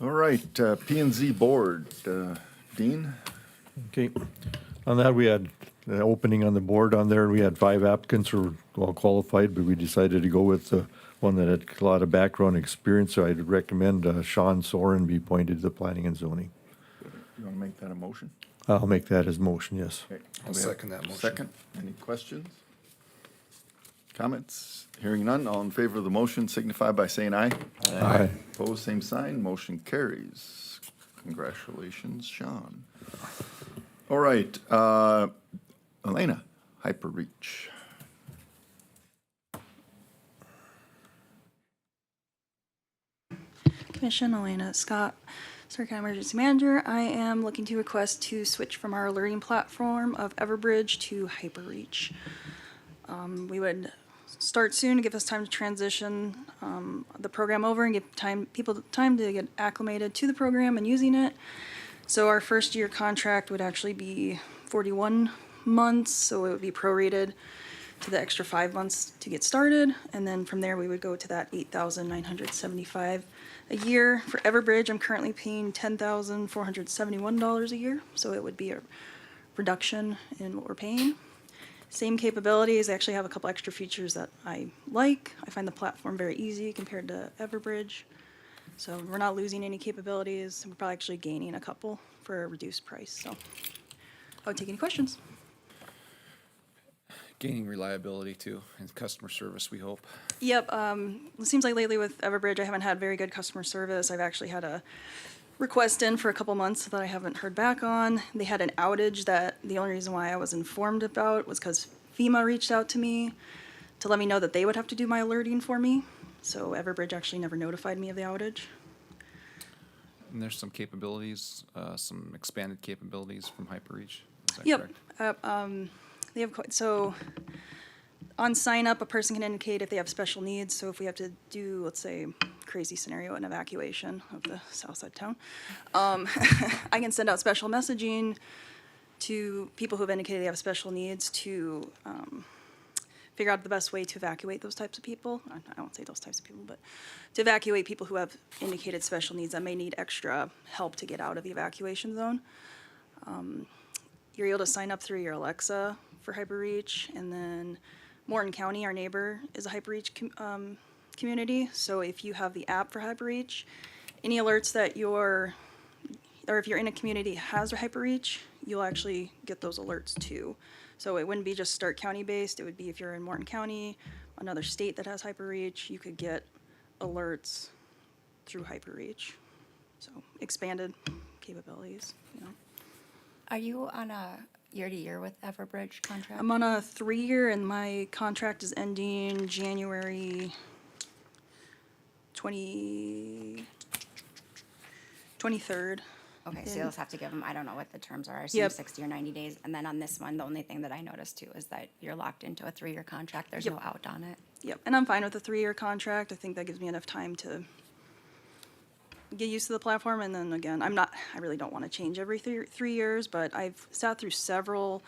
All right, P&Z Board, Dean? Okay. On that, we had the opening on the board on there. We had 5 applicants who were well qualified, but we decided to go with the one that had a lot of background experience. So I'd recommend Sean Soren be appointed to the planning and zoning. You want to make that a motion? I'll make that as motion, yes. Okay. I'll We have second that motion. Second, any questions? Comments? Hearing none, all in favor of the motion signify by saying aye. Aye. Opposed, same sign, motion carries. Congratulations, Sean. All right, Elena, Hyperreach. Commission, Elena Scott, Stark County Emergency Manager. I am looking to request to switch from our alerting platform of Everbridge to Hyperreach. We would start soon to give us time to transition the program over and give people time to get acclimated to the program and using it. So our first year contract would actually be 41 months, so it would be prorated to the extra 5 months to get started, and then from there we would go to that $8,975 a year. For Everbridge, I'm currently paying $10,471 a year, so it would be a reduction in what we're paying. Same capabilities. They actually have a couple extra features that I like. I find the platform very easy compared to Everbridge, so we're not losing any capabilities. We're probably actually gaining a couple for a reduced price. So I would take any questions. Gaining reliability too, and customer service, we hope. Yep, it seems like lately with Everbridge, I haven't had very good customer service. I've actually had a request in for a couple months that I haven't heard back on. They had an outage that the only reason why I was informed about was because FEMA reached out to me to let me know that they would have to do my alerting for me. So Everbridge actually never notified me of the outage. And there's some capabilities, some expanded capabilities from Hyperreach. Is that Yep. correct? They have so on sign up, a person can indicate if they have special needs. So if we have to do, let's say, crazy scenario, an evacuation of the south side town, I can send out special messaging to people who have indicated they have special needs to figure out the best way to evacuate those types of people. I won't say those types of people, but to evacuate people who have indicated special needs that may need extra help to get out of the evacuation zone. You're able to sign up through your Alexa for Hyperreach, and then Morton County, our neighbor, is a Hyperreach community. So if you have the app for Hyperreach, any alerts that or if you're in a community that has a Hyperreach, you'll actually get those alerts too. So it wouldn't be just Stark County based. It would be if you're in Morton County, another state that has Hyperreach, you could get alerts through Hyperreach. So expanded capabilities, you know. Are you on a year-to-year with Everbridge contract? I'm on a 3-year, and my contract is ending January 23rd. Okay, so you'll just have to give them, I don't know what the terms are, I Yep. assume 60 or 90 days. And then on this one, the only thing that I noticed too is that you're locked into a 3-year contract. There's Yep. no out on it. Yep, and I'm fine with a 3-year contract. I think that gives me enough time to get used to the platform, and then again, I really don't want to change every 3 years, but I've sat through several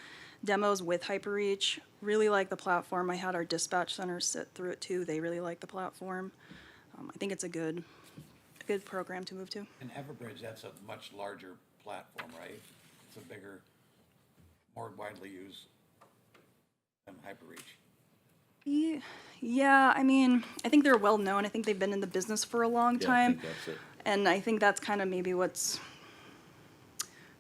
demos with Hyperreach. Really like the platform. I had our dispatch center sit through it too. They really like the platform. I think it's a good program to move to. And Everbridge, that's a much larger platform, right? It's a bigger, more widely used than Hyperreach. Yeah, I mean, I think they're well known. I think they've been in the business for a long time. I think that's it. And I think that's kind of maybe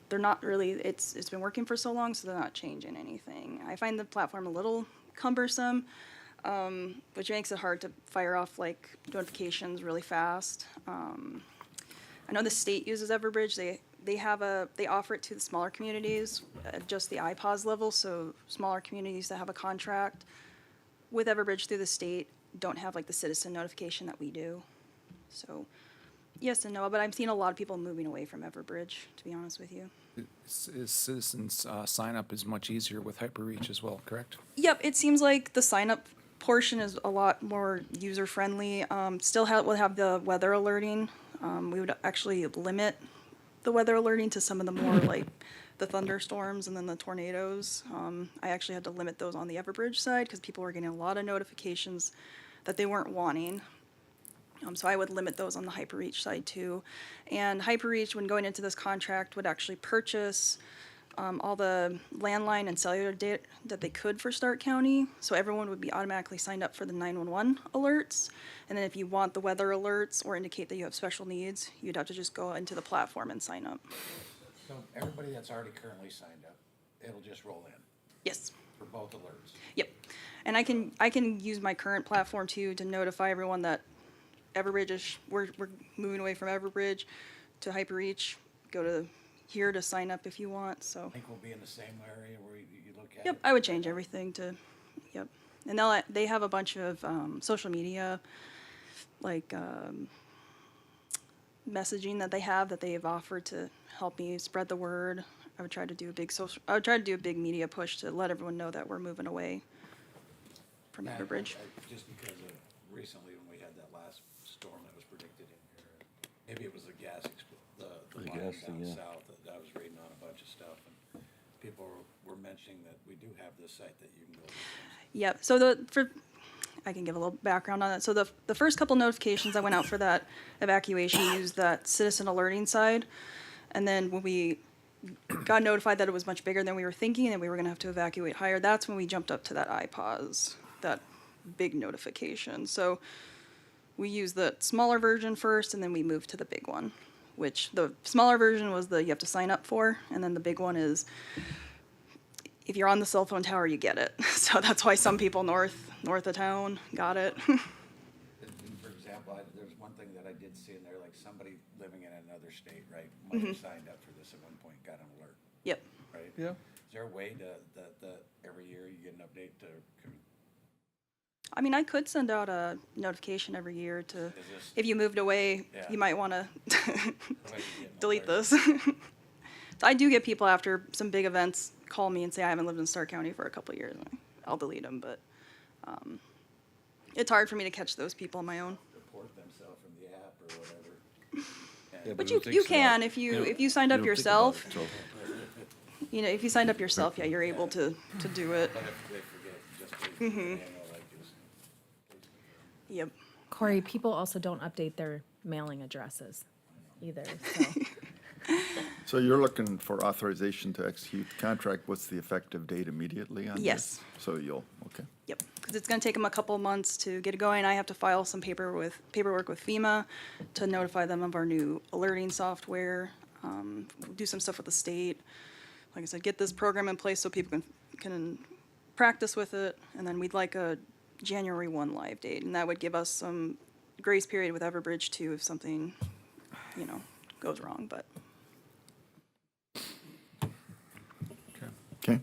they're not really, it's been working for so long, so they're not changing anything. I find the platform a little cumbersome, which makes it hard to fire off like notifications really fast. I know the state uses Everbridge. They offer it to the smaller communities at just the IPAWS level, so smaller communities that have a contract with Everbridge through the state don't have like the citizen notification that we do. So yes and no, but I'm seeing a lot of people moving away from Everbridge, to be honest with you. Citizens sign up is much easier with Hyperreach as well, correct? Yep, it seems like the sign up portion is a lot more user friendly. Still will have the weather alerting. We would actually limit the weather alerting to some of the more like the thunderstorms and then the tornadoes. I actually had to limit those on the Everbridge side because people were getting a lot of notifications that they weren't wanting. So I would limit those on the Hyperreach side too. And Hyperreach, when going into this contract, would actually purchase all the landline and cellular data that they could for Stark County. So everyone would be automatically signed up for the 911 alerts. And then if you want the weather alerts or indicate that you have special needs, you'd have to just go into the platform and sign up. So everybody that's already currently signed up, it'll just roll in Yes. for both alerts. Yep. And I can use my current platform too to notify everyone that Everbridge is, we're moving away from Everbridge to HyperReach. Go to here to sign up if you want, so. I think we'll be in the same area where you look at Yep, it. I would change everything to, yep. And they have a bunch of social media, like messaging that they have that they have offered to help me spread the word. I would try to do a big media push to let everyone know that we're moving away from Yeah, Everbridge. Just because of recently when we had that last storm that was predicted in here, maybe it was the gas, the line gas down thing, yeah. south, that I was reading on a bunch of stuff, and people were mentioning that we do have this site that you can go to. Yep, so I can give a little background on that. So the first couple notifications that went out for that evacuation used that citizen alerting side. And then when we got notified that it was much bigger than we were thinking and we were gonna have to evacuate higher, that's when we jumped up to that iPause, that big notification. So we used the smaller version first and then we moved to the big one, which the smaller version was you have to sign up for, and then the big one is if you're on the cell phone tower, you get it. So that's why some people north of town got it. And for example, there's one thing that I did see in there, like somebody living in another state, right, might have signed up for this at one point, got an alert, Yep. right? Yeah. Is there a way that every year you get an update to, I mean, I could send out a notification every year to, is this, if you moved away, Yeah. you might want to the way you get an delete alert? this. So I do get people after some big events call me and say, I haven't lived in Stark County for a couple of years. I'll delete them, but it's hard for me to catch those people on my own. Report themselves from the app or whatever. Yeah, But who you thinks can, about- if you don't- signed up don't think yourself, about it, so. you know, if you signed up yourself, yeah, you're able to do it. But if they forget, just please, you know, like just. Yep. Corey, people also don't update their mailing addresses either, so. So you're looking for authorization to execute the contract. What's the effective date immediately on this? Yes. So okay. Yep, because it's going to take them a couple of months to get it going. I have to file some paperwork with FEMA to notify them of our new alerting software, do some stuff with the state. Like I said, get this program in place so people can practice with it, and then we'd like a January 1 live date, and that would give us some grace period with Everbridge too if something, goes wrong, but. Okay.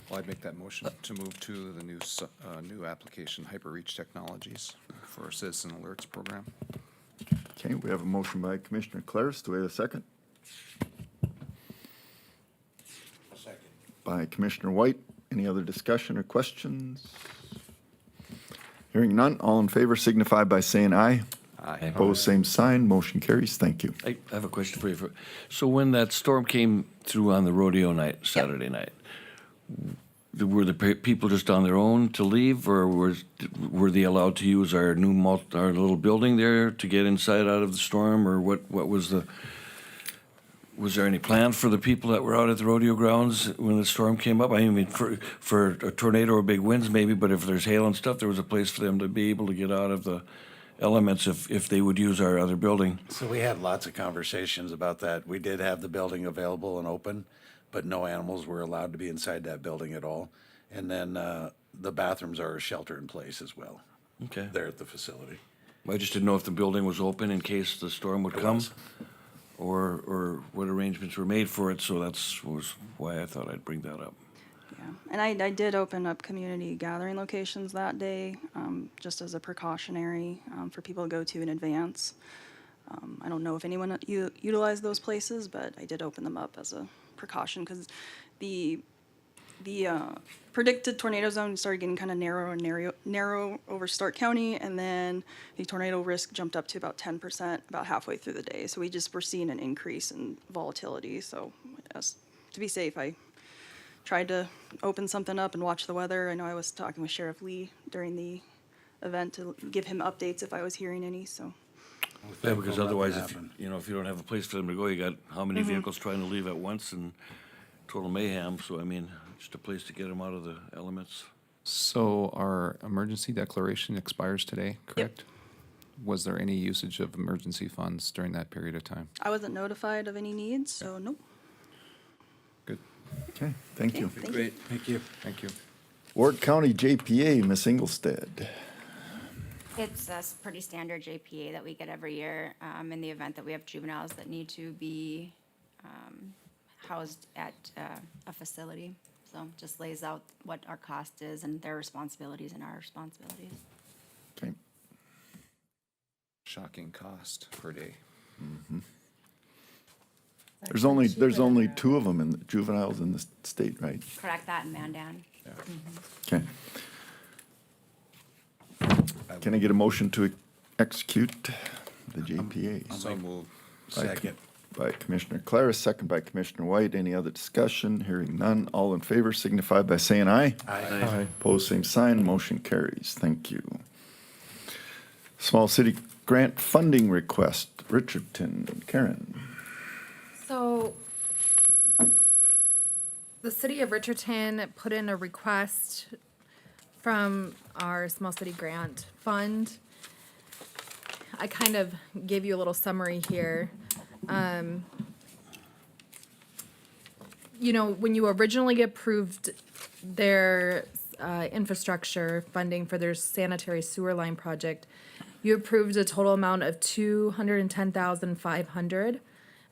Well, I'd make that motion to move to the new application, HyperReach Technologies, for our Citizen Alerts program. Okay, we have a motion by Commissioner Claris. Do we have a second? Second. By Commissioner White. Any other discussion or questions? Hearing none, all in favor signify by saying aye. Aye. Opposed, same sign. Motion carries. Thank you. I have a question for you. So when that storm came through on the rodeo night, Saturday night, were the people just on their own to leave, or were they allowed to use our our little building there to get inside out of the storm, or what was the? Was there any plan for the people that were out at the rodeo grounds when the storm came up? I mean, for a tornado or big winds maybe, but if there's hail and stuff, there was a place for them to be able to get out of the elements if they would use our other building. So we had lots of conversations about that. We did have the building available and open, but no animals were allowed to be inside that building at all. And then the bathrooms are a shelter in place as well. Okay. There at the facility. I just didn't know if the building was open in case the storm would come, was. or what arrangements were made for it. So was why I thought I'd bring that up. Yeah, and I did open up community gathering locations that day, just as a precautionary for people to go to in advance. I don't know if anyone utilized those places, but I did open them up as a precaution because the predicted tornado zone started getting kind of narrow over Stark County, and then the tornado risk jumped up to about 10% about halfway through the day. So we just were seeing an increase in volatility. So to be safe, I tried to open something up and watch the weather. I know I was talking with Sheriff Lee during the event to give him updates if I was hearing any, so. Yeah, because otherwise, if you don't have a place for them to go, you got how many vehicles trying to leave at once, and total mayhem, so I mean, just a place to get them out of the elements. So our emergency declaration expires today, correct? Was there any usage of emergency funds during that period of time? I wasn't notified of any needs, so nope. Good. Okay, thank you. Thank you. Great, thank you. Thank you. Ward County JPA, Miss Ingolstead. It's a pretty standard JPA that we get every year, in the event that we have juveniles that need to be, housed at, a facility. So just lays out what our cost is and their responsibilities and our responsibilities. Okay. Shocking cost per day. There's only two of them in the juveniles in the state, right? Correct that in Mandan. Okay. Can I get a motion to execute the JPA? So moved. Second. By Commissioner Claris, second by Commissioner White. Any other discussion? Hearing none. All in favor signify by saying aye. Aye. Opposed, same sign. Motion carries. Thank you. Small City Grant Funding Request, Richardson. Karen. So the city of Richardson put in a request from our small city grant fund. I kind of gave you a little summary here. You know, when you originally approved their infrastructure funding for their sanitary sewer line project, you approved a total amount of $210,500,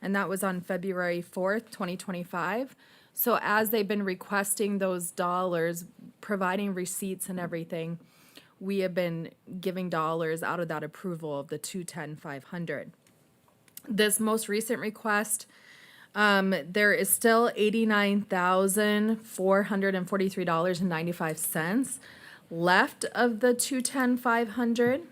and that was on February 4th, 2025. So as they've been requesting those dollars, providing receipts and everything, we have been giving dollars out of that approval of the $210,500. This most recent request, there is still $89,443.95 left of the $210,500.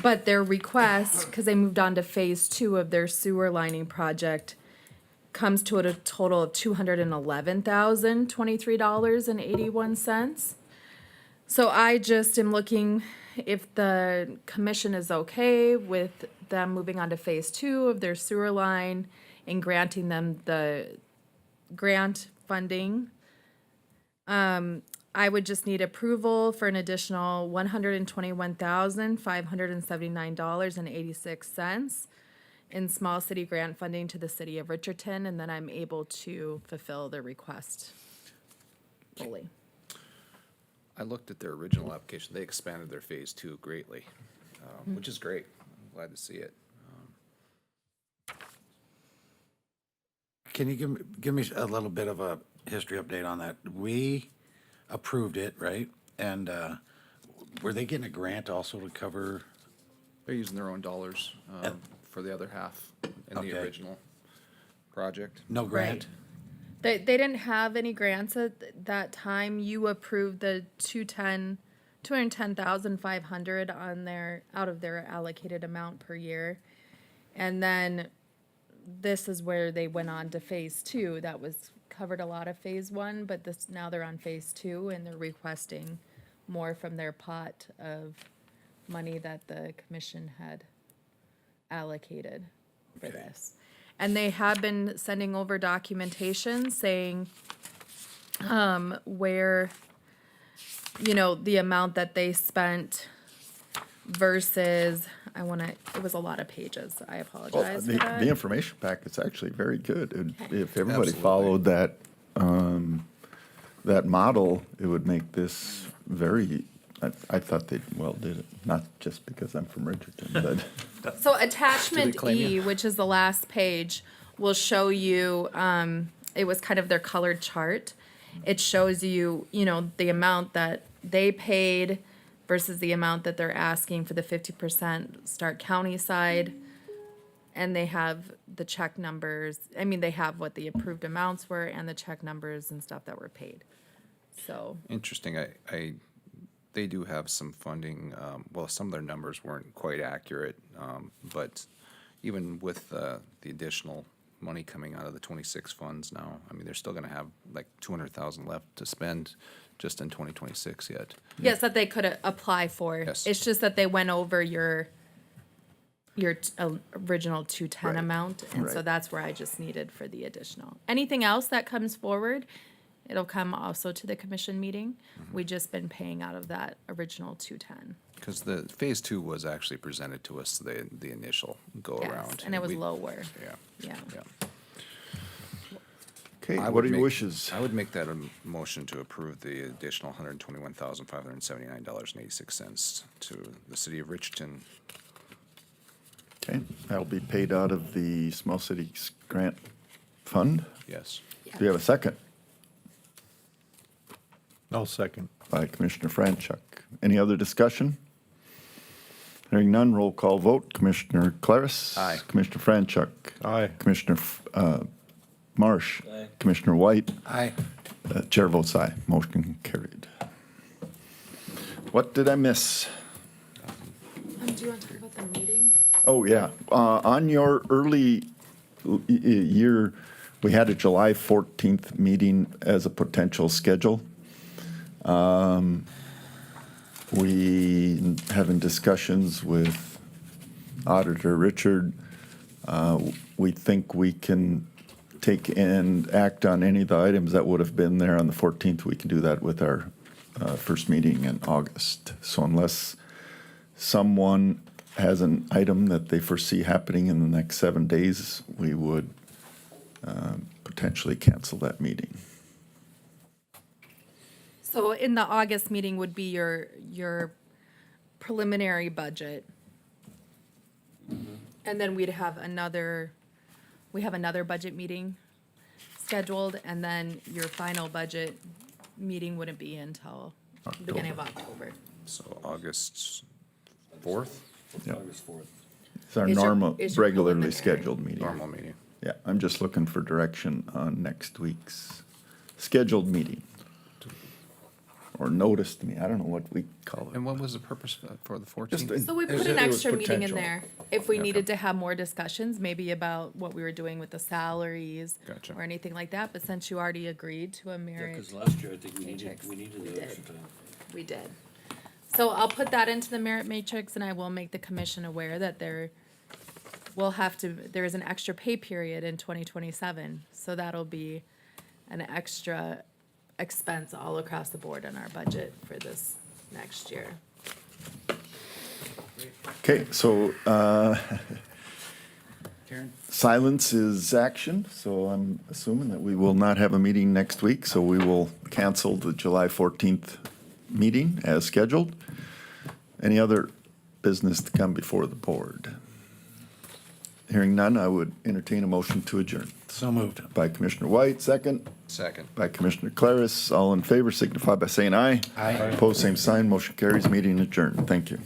But their request, because they moved on to phase 2 of their sewer lining project, comes to a total of $211,023.81. So I just am looking if the commission is okay with them moving on to phase 2 of their sewer line and granting them the grant funding. I would just need approval for an additional $121,579.86 in small city grant funding to the city of Richardson, and then I'm able to fulfill the request fully. I looked at their original application. They expanded their phase 2 greatly, which is great. I'm glad to see it. Can you give me a little bit of a history update on that? We approved it, right? And were they getting a grant also to cover? They're using their own dollars for the other half in the original project. No grant? They didn't have any grants at that time. You approved the $210,500 on their, out of their allocated amount per year. And then this is where they went on to phase 2. That was covered a lot of phase 1, but this, now they're on phase 2 and they're requesting more from their pot of money that the commission had allocated for this. And they have been sending over documentation saying where, you know, the amount that they spent versus, it was a a lot of pages. I apologize for that. The information packet's actually very good. If everybody Absolutely. followed that, that model, it would make this very, I thought they did it, not just because I'm from Richardson, but. So attachment claim E, you? which is the last page, will show you, it was kind of their colored chart. It shows you, you know, the amount that they paid versus the amount that they're asking for the 50% Stark County side. And they have the check numbers. I mean, they have what the approved amounts were and the check numbers and stuff that were paid. So, Interesting. They do have some funding. Well, some of their numbers weren't quite accurate, but even with the additional money coming out of the 26 funds now, I mean, they're still going to have like 200,000 left to spend just in 2026 yet. yes, that they could apply for. Yes. It's just that they went over your original 210 Right, amount, and so right. that's where I just needed for the additional. Anything else that comes forward, it'll come also to the commission meeting. We just been paying out of that original 210. Because the phase two was actually presented to us, the initial go Yes, around. and it was we- lower. Yeah. Yeah. Yeah. Okay, I what would are your make- wishes? I would make that a motion to approve the additional $121,579.86 to the city of Richardson. Okay, that'll be paid out of the Small Cities Grant Fund. Yes. Do you have a second? I'll second. By Commissioner Franchuk. Any other discussion? Hearing none, roll call vote. Commissioner Claris. Aye. Commissioner Franchuk. Aye. Commissioner Marsh. Aye. Commissioner White. Aye. Chair votes aye. Motion carried. What did I miss? Do you want to talk about the meeting? Oh, yeah. On your early year, we had a July 14th meeting as a potential schedule. We having discussions with Auditor Richard. We think we can take and act on any of the items that would have been there on the 14th. We can do that with our first meeting in August. So unless someone has an item that they foresee happening in the next 7 days, we would potentially cancel that meeting. So in the August meeting would be your preliminary budget. And then we have another budget meeting scheduled, and then your final budget meeting wouldn't be until beginning of October. So August 4th? Yep. August 4th. It's our Is your- normal, is your regularly preliminary. scheduled meeting. Normal meeting. Yeah, I'm just looking for direction on next week's scheduled meeting. Or noticed me, I don't know what we call it. And what was the purpose for the Just 14th? So we It put was- an it was extra meeting in potential. there if we needed to have more discussions, maybe about what we were doing with the salaries. Gotcha. Or anything like that, but since you already agreed to a Yeah, merit. because last year I think we matrix, needed we the did. extra time. We did. So I'll put that into the merit matrix, and I will make the commission aware that there is an extra pay period in 2027. So that'll be an extra expense all across the board in our budget for this next year. Okay, so, silence is action, so I'm assuming that we will not have a meeting next week, so we will cancel the July 14th meeting as scheduled. Any other business to come before the board? Hearing none, I would entertain a motion to adjourn. So moved. By Commissioner White, second. Second. By Commissioner Claris. All in favor signify by saying aye. Aye. Opposed, same sign. Motion carries. Meeting adjourned. Thank you.